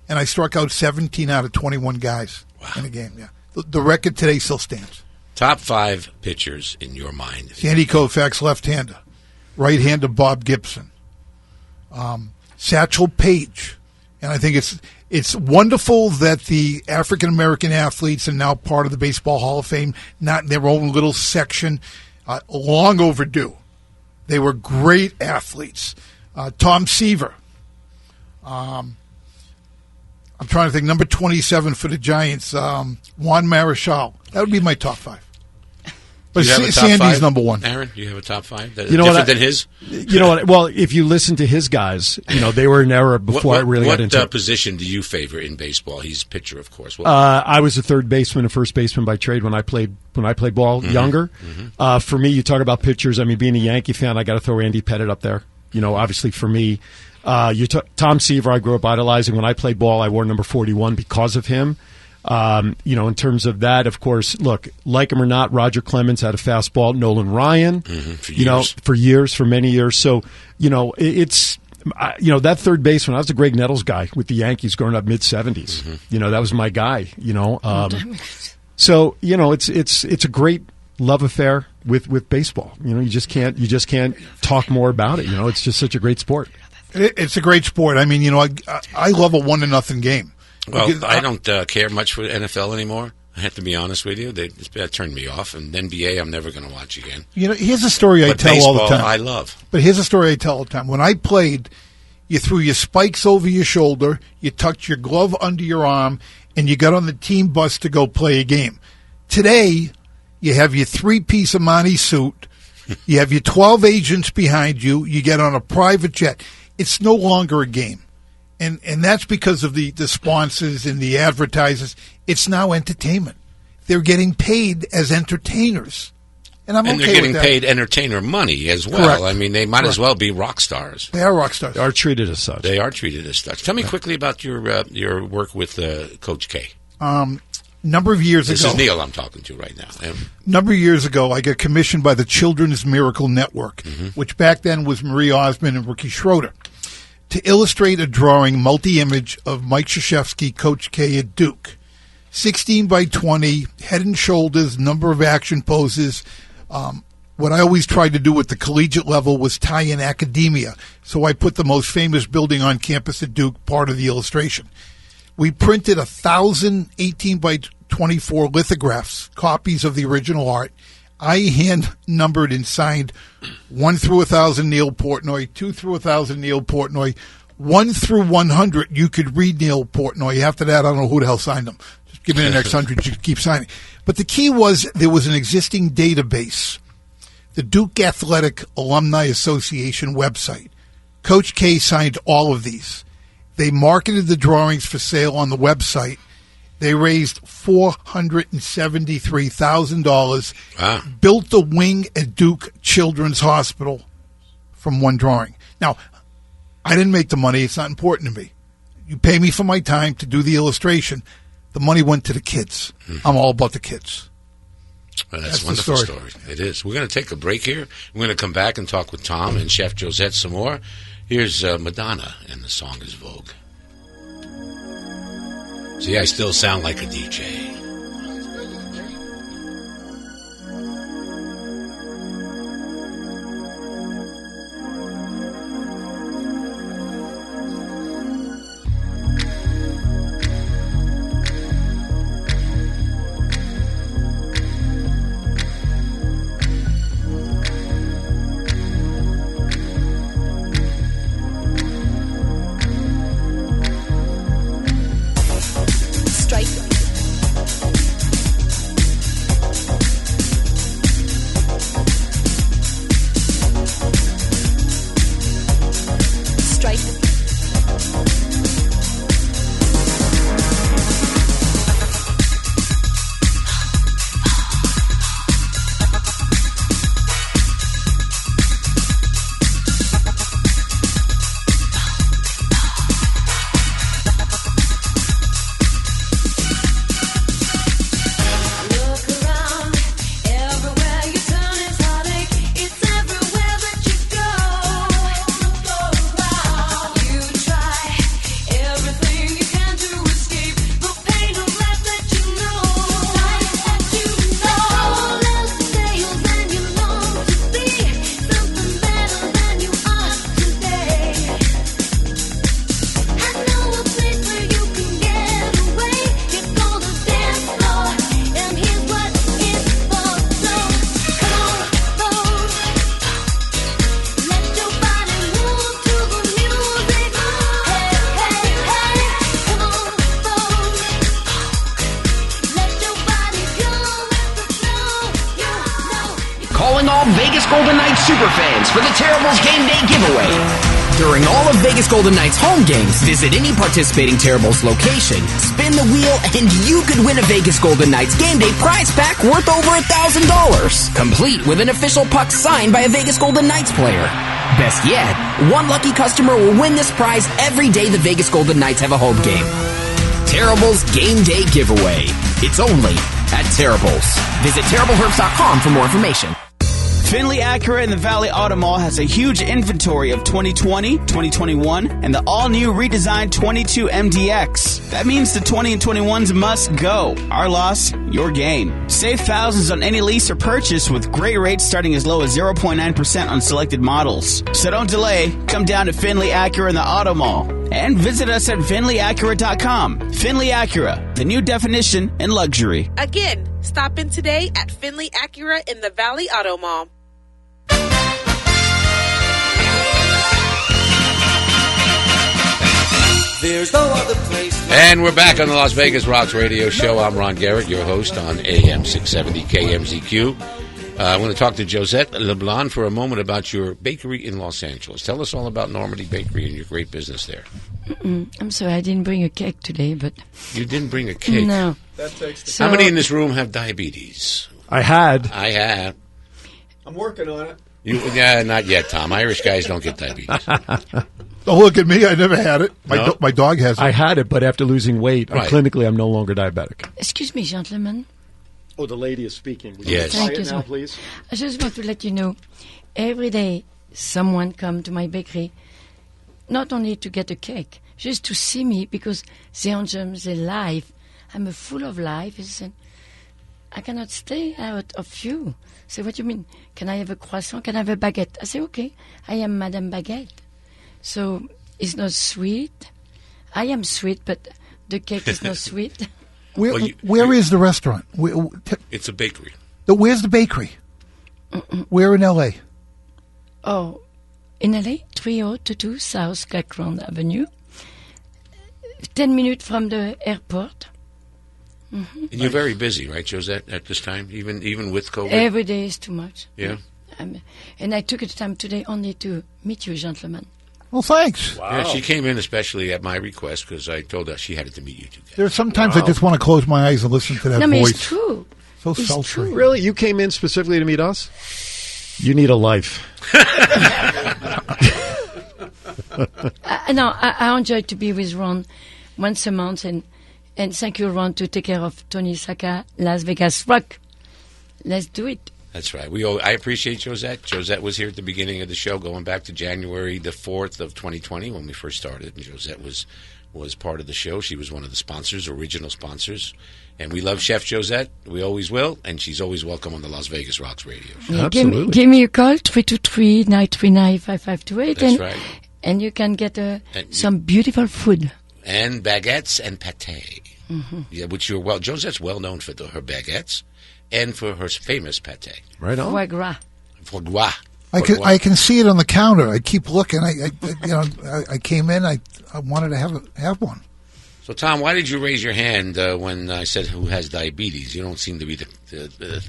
and I struck out 17 out of 21 guys in a game. Yeah, the record today still stands. Top 5 pitchers in your mind. Sandy Koufax, left-hander. Right-hander, Bob Gibson. Satchel Paige. And I think it's wonderful that the African-American athletes are now part of the Baseball Hall of Fame, not in their own little section. Long overdue. They were great athletes. Tom Seaver. I'm trying to think. Number 27 for the Giants, Juan Marichal. That would be my top 5. But Sandy's 5? number 1. Aaron, do you have a top 5 that is know different than his? You know what? Well, if you listen to his guys, they were an era before I really got into it. What position do you favor in baseball? He's pitcher, of course. I was a third baseman and first baseman by trade when I played ball younger. Mm-hmm. For me, you talk about pitchers. I mean, being a Yankee fan, I got to throw Andy Pettitte up there. Obviously for me, Tom Seaver, I grew up idolizing. When I played ball, I wore number 41 because of him. In terms of that, of course, look, like him or not, Roger Clemens had a fastball. Nolan Ryan, for many years. So, it's, that third baseman, I was a Greg Nettles guy with the Yankees growing up mid-70s. Mm-hmm. That was my guy, So, it's a great love affair with baseball. You just can't talk more about it. It's just such a great sport. It's a great sport. I mean, I love a 1-0 game. Well, I don't care much for NFL anymore. I have to be honest with you. That turned me off. And NBA, I'm never going to watch again. Here's a story I tell all the time. I love. But here's a story I tell all the time. When I played, you threw your spikes over your shoulder, you tucked your glove under your arm, and you got on the team bus to go play a game. Today, you have your 3-piece Armani suit, you have your 12 agents behind you, you get on a private jet. It's no longer a game. And that's because of the sponsors and the advertisers. It's now entertainment. They're getting paid as entertainers. And I'm okay with that. And they're getting paid entertainer money as well. Correct. I mean, they might as well be rock stars. They are rock stars. They are treated as such. They are treated as such. Tell me quickly about your work with Coach K. Number of years ago. This is Neil I'm talking to right now. Number of years ago, I got commissioned by the Children's Miracle Network, which back then was Marie Osmond and Ricky Schroeder, to illustrate a drawing, multi-image, of Mike Krzyzewski, Coach K at Duke. 16 by 20, head and shoulders, number of action poses. What I always tried to do at the collegiate level was tie in academia. So I put the most famous building on campus at Duke part of the illustration. We printed 1,000 18 by 24 lithographs, copies of the original art. I hand-numbered and signed 1 through 1,000 Neil Portnoy, 2 through 1,000 Neil Portnoy, 1 through 100 you could read Neil Portnoy. After that, I don't know who the hell signed them. Just give me the next 100, you keep signing. But the key was there was an existing database, the Duke Athletic Alumni Association website. Coach K signed all of these. They marketed the drawings for sale on the website. They raised $473,000, built the wing at Duke Children's Hospital from one drawing. Now, I didn't make the money. It's not important to me. You pay me for my time to do the illustration. The money went to the kids. I'm all about the kids. Well, that's a wonderful story. It is. We're going to take a break here. We're going to come back and talk with Tom and Chef Josette some more. Here's Madonna, and the song is Vogue. See, I still sound like a DJ. Vegas Golden Knights superfans for the Terribles Game Day giveaway. During all of Vegas Golden Knights home games, visit any participating Terribles location, spin the wheel, and you could win a Vegas Golden Knights Game Day prize pack worth over $1,000, complete with an official puck signed by a Vegas Golden Knights player. Best yet, one lucky customer will win this prize every day the Vegas Golden Knights have a home game. Terribles Game Day giveaway. It's only at Terribles. Visit TerribleHerbs.com for more information. Findlay Acura in the Valley Auto Mall has a huge inventory of 2020, 2021, and the all-new redesigned 22 MDX. That means the 20 and 21s must go. Our loss, your gain. Save thousands on any lease or purchase with great rates starting as low as 0.9% on selected models. So don't delay. Come down to Findlay Acura in the Auto Mall. And visit us at FindlayAcura.com. Findlay Acura, the new definition in luxury. Again, stop in today at Findlay Acura in the Valley Auto Mall. There's no other place. And we're back on the Las Vegas Rocks Radio Show. I'm Ron Garrett, your host on AM 670 KMZQ. I want to talk to Josette LeBlonde for a moment about your bakery in Los Angeles. Tell us all about Normandy Bakery and your great business there. I'm sorry, I didn't bring a cake today, but... You didn't bring a cake? No. How many in this room have diabetes? I had. I'm working on it. Yeah, not yet, Tom. Irish guys don't get diabetes. Don't look at me. I never had it. My dog has it. I had it, but after losing weight, clinically, I'm no longer diabetic. Excuse me, gentlemen. Oh, the lady is speaking. Would yes. you Thank you, now, sir. please? I just want to let you know, every day someone come to my bakery, not only to get a cake, just to see me because they enjoy their life. I'm full of life. They said, I cannot stay out of you. I say, what do you mean? Can I have a croissant? Can I have a baguette? I say, okay, I am Madame Baguette. So it's not sweet. I am sweet, but the cake is not sweet. Where is the restaurant? It's a bakery. Where's the bakery? Where in L.A.? Oh, in L.A., 3022 South Cackron Avenue. 10 minutes from the airport. Mm-hmm. And you're very busy, right, Josette, at this time, even with COVID? Every day is too much. Yeah. And I took the time today only to meet you, gentlemen. Well, thanks. Wow. Yeah, she came in especially at my request because I told her she had to meet you two guys. There's sometimes I just want to close my eyes and listen to that voice. It's true. So sultry. Really? You came in specifically to meet us? You need a life. No, I enjoy to be with Ron once a month, and thank you, Ron, to take care of Tony Saka, Las Vegas Rock. Let's do it. That's right. I appreciate Josette. Josette was here at the beginning of the show, going back to January the 4th of 2020 when we first started. And Josette was part of the show. She was one of the sponsors, original sponsors. And we love Chef Josette. We always will. And she's always welcome on the Las Vegas Rocks radio show. Yeah, give me a call, 323-939-5528. That's right. And you can get some beautiful food. And baguettes and pâté. Mm-hmm. Yeah, which Josette's well known for her baguettes and for her famous pâté. Right on. Foie gras. Foie gras. I can see it on the counter. I keep looking. I came in. I wanted to have one. So, Tom, why did you raise your hand when I said who has diabetes? You don't seem to be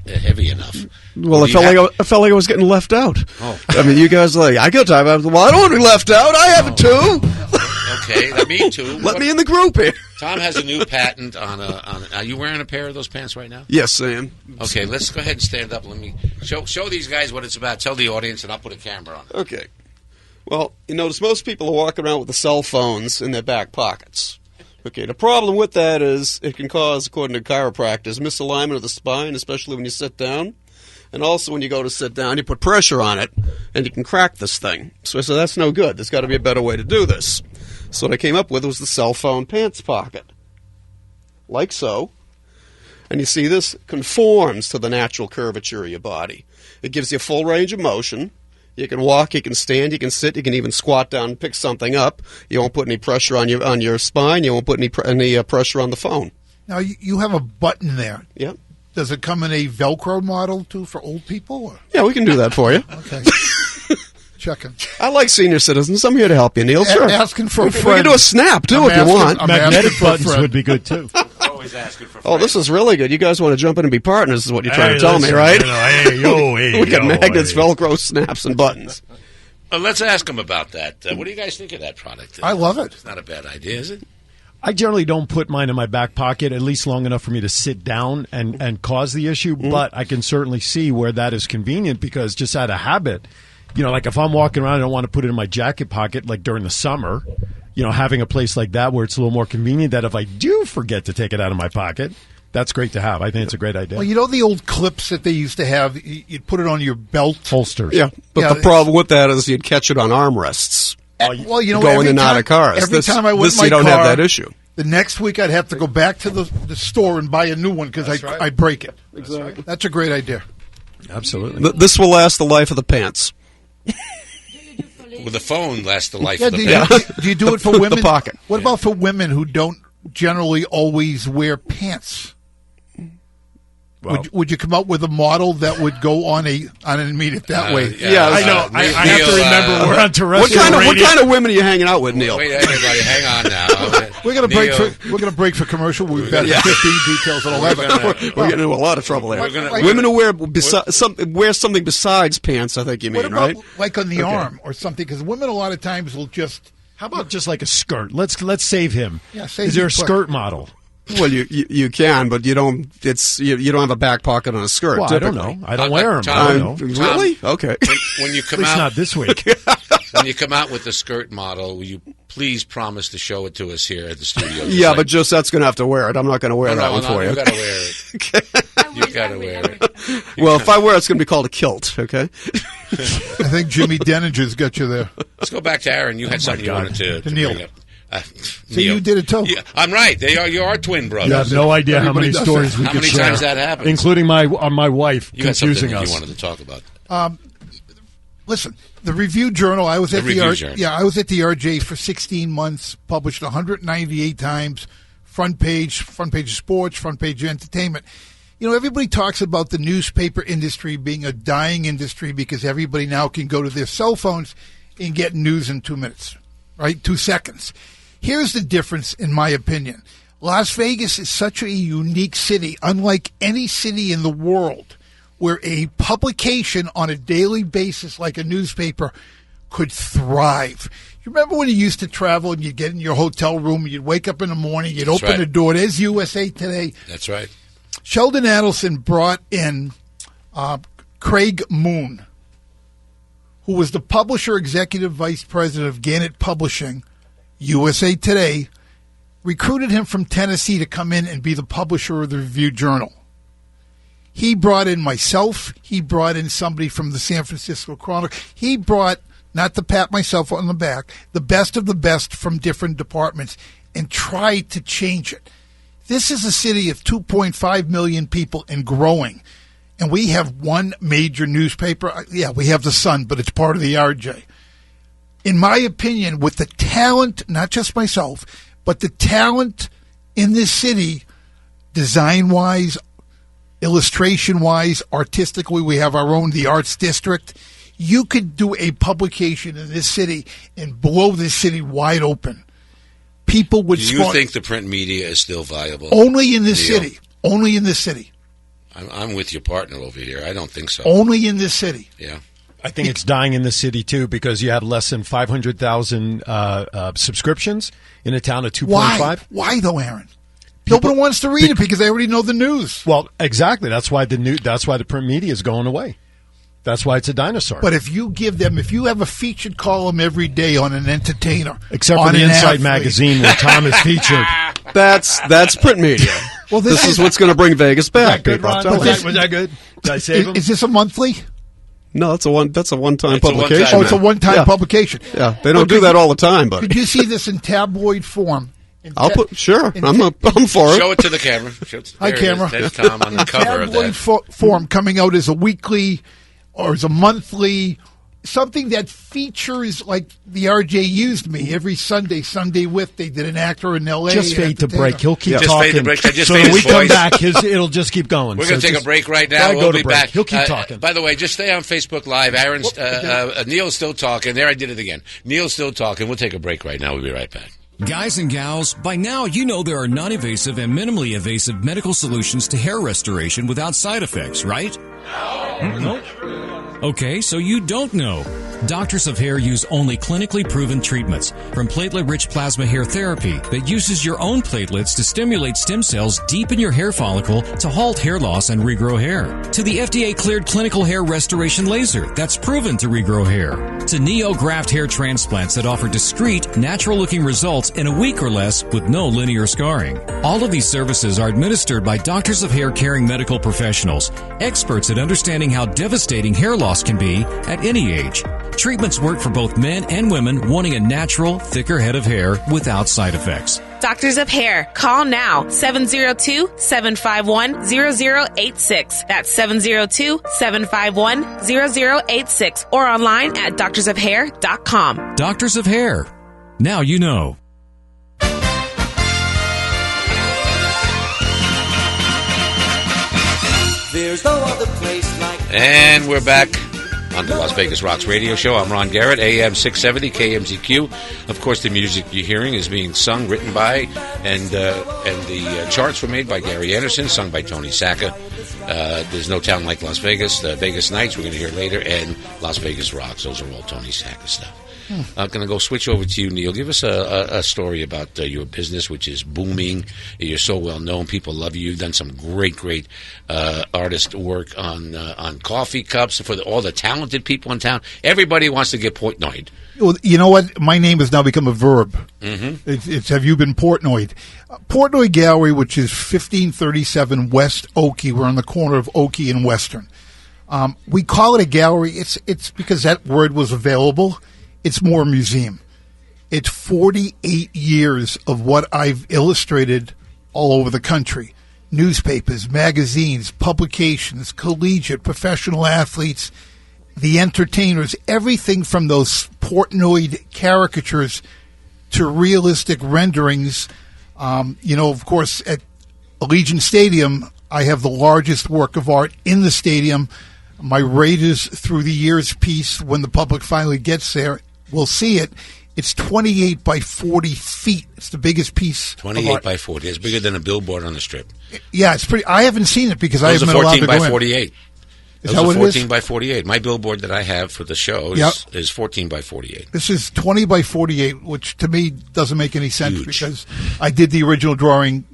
heavy enough. Well, I felt like I was getting left out. Oh. I mean, you guys are like, I got diabetes. Well, I don't want to be left out. I have it too. Okay, me too. Let me in the group here. Tom has a new patent on. Are you wearing a pair of those pants right now? Yes, I am. Okay, let's go ahead and stand up. Let me show these guys what it's about. Tell the audience, and I'll put a camera on it. Okay. Well, you notice most people are walking around with the cell phones in their back pockets. Okay, the problem with that is it can cause, according to chiropractors, misalignment of the spine, especially when you sit down. And also when you go to sit down, you put pressure on it, and you can crack this thing. So that's no good. There's got to be a better way to do this. So what I came up with was the cell phone pants pocket. Like so. And you see this conforms to the natural curvature of your body. It gives you full range of motion. You can walk, you can stand, you can sit, you can even squat down and pick something up. You won't put any pressure on your spine. You won't put any pressure on the phone. Now, you have a button there. Yep. Does it come in a Velcro model, too, for old people? Or? Yeah, we can do that for you. Okay. Checking. I like senior citizens. I'm here to help you, Neil. Sure. Asking for a friend. We can do a snap, too, if you want. Magnetic buttons would be good, too. Always asking for Oh, this is really good. You guys want to jump in and be partners is what you're trying to tell me, right? We got magnets, Velcro, snaps, and buttons. Let's ask them about that. What do you guys think of that product? I love it. It's not a bad idea, is it? I generally don't put mine in my back pocket, at least long enough for me to sit down and cause the issue, but I can certainly see where that is convenient because just out of habit, like if I'm walking around, I don't want to put it in my jacket pocket like during the summer, having a place like that where it's a little more convenient that if I do forget to take it out of my pocket, that's great to have. I think it's a great idea. Well, the old clips that they used to have, you'd put it on your belt. Holsters. Yeah, but the problem with that is you'd catch it on armrests. Well, going in and out of cars. Every time I went in my you don't car, have that issue. The next week I'd have to go back to the store and buy a new one because I'd break it. Exactly. That's a great idea. Absolutely. This will last the life of the pants. Well, the phone lasts the life of the Do you do it for women? The pocket. What about for women who don't generally always wear pants? Well, would you come up with a model that would go on I didn't mean it that way. Yeah, I know. I have to remember we're on terrestrial radio. What kind of women are you hanging out with, Neil? Wait, everybody, hang on now. We're going to break for commercial. We'll be back at 15 details at 11. We're getting into a lot of trouble there. Women who wear something besides pants, I think you mean, what about, right? like on the arm or something, because women a lot of times will just... How about just like a skirt? Let's save him. Yeah, save Is there him a skirt model? Well, you can, but you don't. You don't have a back pocket on a skirt. Well, I don't know. I don't wear them. I don't know. Really? Okay. When you come At least out, not this week. when you come out with the skirt model, will you please promise to show it to us here at the studio? Yeah, but Josette's going to have to wear it. I'm not going to wear that one for you. You got to wear it. You got to wear it. Well, if I wear it, it's going to be called a kilt. Okay. I think Jimmy Denninger's got you there. Let's go back to Aaron. You had something you wanted to Neil. bring up. So you did it too. Yeah, I'm right. You are twin brothers. You have no idea how many stories we How could many share, times that happens? including my wife You had confusing something us. you wanted to talk about. Listen, the Review Journal. I was at the Journal. I was at the RJ for 16 months. Published 198 times. Front page of sports, front page of entertainment. Everybody talks about the newspaper industry being a dying industry because everybody now can go to their cell phones and get news in 2 minutes, right? 2 seconds. Here's the difference, in my opinion. Las Vegas is such a unique city, unlike any city in the world, where a publication on a daily basis like a newspaper could thrive. You remember when you used to travel and you'd get in your hotel room, you'd wake up in the morning, you'd open the door. There's USA Today. That's right. Sheldon Adelson brought in Craig Moon who was the publisher executive vice president of Gannett Publishing, USA Today, recruited him from Tennessee to come in and be the publisher of the Review Journal. He brought in myself. He brought in somebody from the San Francisco Chronicle. He brought, not to pat myself on the back, the best of the best from different departments and tried to change it. This is a city of 2.5 million people and growing. And we have one major newspaper. Yeah, we have the Sun, but it's part of the RJ. In my opinion, with the talent, not just myself, but the talent in this city, design-wise, illustration-wise, artistically, we have our own, the Arts District. You could do a publication in this city and blow this city wide open. People would. Do you think the print media is still viable? Only in this city. Only in this city. I'm with your partner over here. I don't think so. Only in this city. Yeah. I think it's dying in the city, too, because you have less than 500,000 subscriptions in a town of 2.5. Why, though, Aaron? Nobody wants to read it because they already know the news. Well, exactly. That's why the print media is going away. That's why it's a dinosaur. But if you have a featured column every day on an entertainer, except for the Inside magazine where Tom is featured, that's print media. Well, this is what's going to bring Vegas back. Was that good? Did I save him? Is this a monthly? No, that's a one-time publication. It's a one-time publication. Yeah, they don't do that all the time. But could you see this in tabloid form? I'm for it. Show it to the camera. Hi, camera. There's Tom on the cover of that. Tabloid form coming out as a weekly or as a monthly, something that features like the RJ used me every Sunday with. They did an actor in L.A. Just fade to break. He'll keep Just talking. Fade to break. So when we come back, it'll just keep going. We're going to take a break right now. We'll be back. He'll keep talking. By the way, just stay on Facebook Live. Aaron's, Neil's still talking. There, I did it again. Neil's still talking. We'll take a break right now. We'll be right back. Guys and gals, by now you know there are non-invasive and minimally invasive medical solutions to hair restoration without side effects, right? No. Okay, so you don't know. Doctors of Hair use only clinically proven treatments, from platelet-rich plasma hair therapy that uses your own platelets to stimulate stem cells deep in your hair follicle to halt hair loss and regrow hair, to the FDA-cleared clinical hair restoration laser that's proven to regrow hair, to NeoGraft hair transplants that offer discreet, natural-looking results in a week or less with no linear scarring. All of these services are administered by Doctors of Hair caring medical professionals, experts at understanding how devastating hair loss can be at any age. Treatments work for both men and women wanting a natural, thicker head of hair without side effects. Doctors of Hair. Call now. 702-751-0086. That's 702-751-0086. Or online at doctorsofhair.com. Doctors of Hair. Now you know. There's no other place like. And we're back on the Las Vegas Rocks radio show. I'm Ron Garrett, AM 670 KMZQ. Of course, the music you're hearing is being sung, written by, and the charts were made by Gary Anderson, sung by Tony Sacca. There's no town like Las Vegas. Vegas Nights, we're going to hear later, and Las Vegas Rocks. Those are all Tony Sacca stuff. I'm going to go switch over to you, Neil. Give us a story about your business, which is booming. You're so well known. People love you. You've done some great artist work on coffee cups for all the talented people in town. Everybody wants to get Portnoyed. Well, you know what? My name has now become a verb. Mm-hmm. It's have you been Portnoyed? Portnoy Gallery, which is 1537 West Oakey. We're on the corner of Oakey and Western. We call it a gallery. It's because that word was available. It's more a museum. It's 48 years of what I've illustrated all over the country. Newspapers, magazines, publications, collegiate, professional athletes, the entertainers, everything from those Portnoy caricatures to realistic renderings. Of course, at Allegiant Stadium, I have the largest work of art in the stadium. My Raiders Through the Years piece, when the public finally gets there, will see it. It's 28 by 40 feet. It's the biggest piece. 28 by 40. It's bigger than a billboard on the Strip. Yeah, it's pretty. I haven't seen it because I haven't been allowed to go in. 14 by 48. Is that what 14 by 48. My billboard that I have for the show is 14 by 48. This is 20 by 48, which to me doesn't make any sense because I did the original drawing,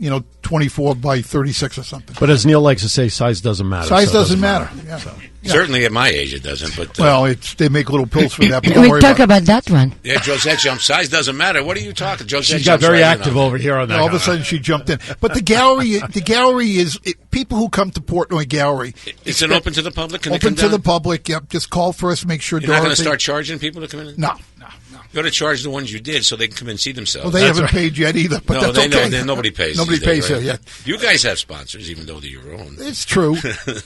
24 by 36 or something. But as Neil likes to say, size doesn't matter. Size doesn't matter. Yeah. So. Certainly at my age it doesn't. But well, they make little pills for that. But don't We worry talk about about that one. yeah, Josette jumps size doesn't matter. What are you talking? Josette She got jumps very right in active on over here on that. All of a sudden, she jumped in. But the gallery is people who come to Portnoy Gallery. It's an open to the public. Can they Open come to down? the public. Yep. Just call for us. Make sure. You're not going to Dorothy- start charging people to come in? No. You got to charge the ones you did so they can come and see themselves. Well, they haven't paid yet either. But no, that's they okay. know. Nobody pays. Nobody these days, pays right? here yet. You guys have sponsors, even though they're your own. It's true.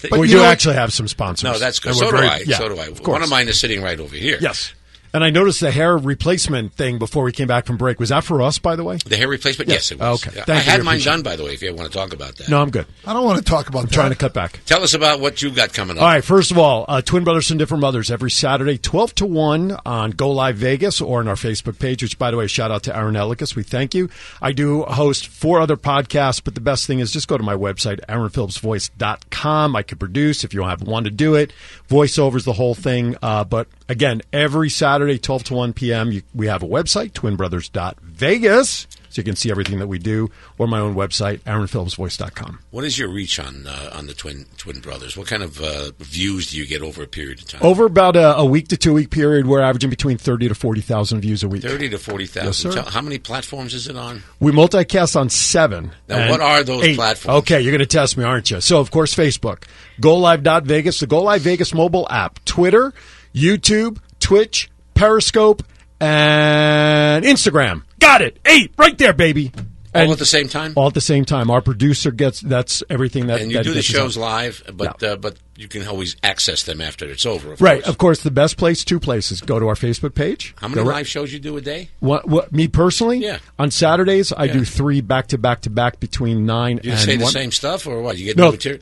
But we do actually have some sponsors. No, that's good. And So we're do very- I. yeah, So do I. of course. One of mine is sitting right over here. Yes. And I noticed the hair replacement thing before we came back from break. Was that for us, by the way? The hair replacement? Yes, it was. Okay. Yeah. Thank I you. had We mine appreciate done, it. by the way, if you want to talk about that. No, I'm good. I don't want to talk about I'm trying to cut back. Tell us about what you got coming up. All right, first of all, Twin Brothers and Different Mothers every Saturday, 12 to 1 on Go Live Vegas or on our Facebook page, which, by the way, shout out to Aaron Ellicus. We thank you. I do host 4 other podcasts, but the best thing is just go to my website, AaronPhillipsVoice.com. I could produce if you don't have one to do it. Voiceovers, the whole thing. But again, every Saturday, 12 to 1 p.m., we have a website, twinbrothers.vegas. So you can see everything that we do, or my own website, AaronPhillipsVoice.com. What is your reach on the Twin Brothers? What kind of views do you get over a period of time? Over about a week to 2 week period, we're averaging between 30 to 40,000 views a week. 30 to 40,000. Yes, sir. How many platforms is it on? We multicast on 7. Now, and what are those 8. platforms? Okay, you're going to test me, aren't you? So, of course, Facebook, GoLive.Vegas, the Go Live Vegas mobile app, Twitter, YouTube, Twitch, Periscope, and Instagram. Got it. 8 right there, baby. All at the same time? All at the same time. Our producer that's everything that. And you that do the gets us shows on. live, but you can always access them after it's over. Right. Of course, the best place, 2 places. Go to our Facebook page. How many Go live shows you do a day? What? Me personally? Yeah. On Saturdays, I do 3 back to back to back between 9 You and say the 1. same stuff, or what? You get No, new material?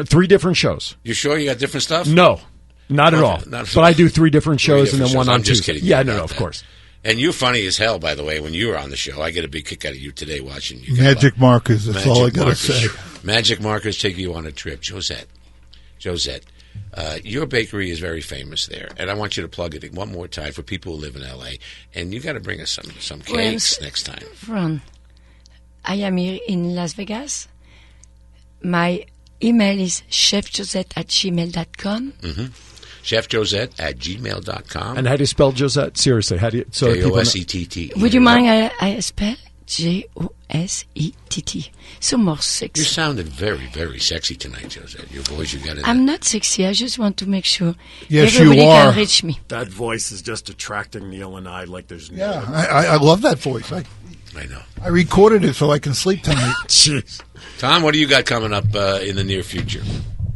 3 different shows. You sure you got different stuff? No, not at all. Not- But I do 3 different shows and then different one shows. on I'm just Tuesday. kidding. Yeah, about no, of that. course. And you're funny as hell, by the way, when you were on the show. I get a big kick out of you today watching you. Magic markers. That's all I got to markers. say. Magic markers take you on a trip. Josette, your bakery is very famous there, and I want you to plug it one more time for people who live in L.A. And you got to bring us some cakes next time. Ron, I am here in Las Vegas. My email is chefjosette@gmail.com. Mm-hmm. ChefJosette@gmail.com. And how do you spell Josette? Seriously, how do you? So that people know- Josett. Would you mind I spell Josett? So more sexy. You sounded very, very sexy tonight, Josette. Your voice, you got it. I'm not sexy. I just want to make sure Yes, everybody you are. can reach me. That voice is just attracting Neil and I like there's no. Yeah, I love that voice. I know. I recorded it so I can sleep tonight. Jeez. Tom, what do you got coming up in the near future?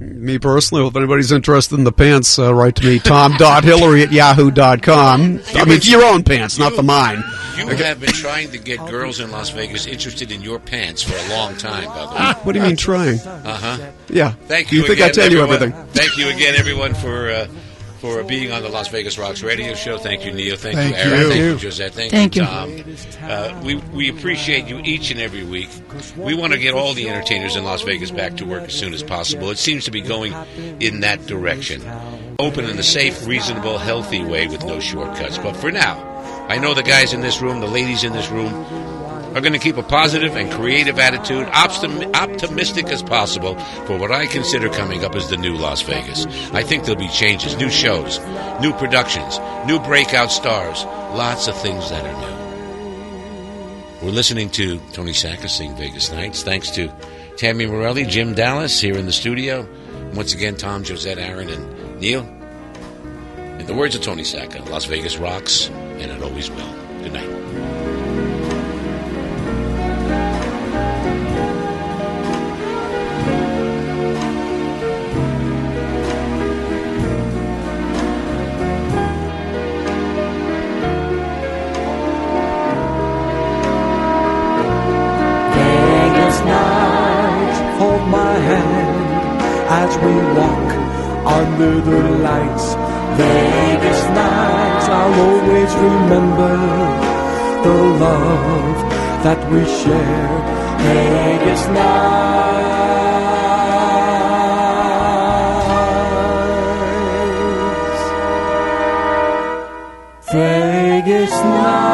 Me personally, if anybody's interested in the pants, write to me, tom.hillary@yahoo.com. I mean, your own pants, not the mine. You have been trying to get girls in Las Vegas interested in your pants for a long time, by the way. What do you mean trying? Uh-huh. Yeah. Thank you. You think again, I tell you everyone. everything. Thank you again, everyone, for being on the Las Vegas Rocks radio show. Thank you, Neil. Thank you, Aaron. you. Thank you, Josette. Thank you, you. Tom. We appreciate you each and every week. We want to get all the entertainers in Las Vegas back to work as soon as possible. It seems to be going in that direction. Open in a safe, reasonable, healthy way with no shortcuts. But for now, I know the guys in this room, the ladies in this room, are going to keep a positive and creative attitude, optimistic as possible for what I consider coming up as the new Las Vegas. I think there'll be changes, new shows, new productions, new breakout stars, lots of things that are new. We're listening to Tony Sacca sing Vegas Nights. Thanks to Tammy Morelli, Jim Dallas here in the studio. Once again, Tom, Josette, Aaron, and Neil. In the words of Tony Sacca, Las Vegas rocks, and it always will. Good night. Vegas nights, hold my hand as we walk under the lights. Vegas nights, I'll always remember the love that we shared. Vegas nights, Vegas nights.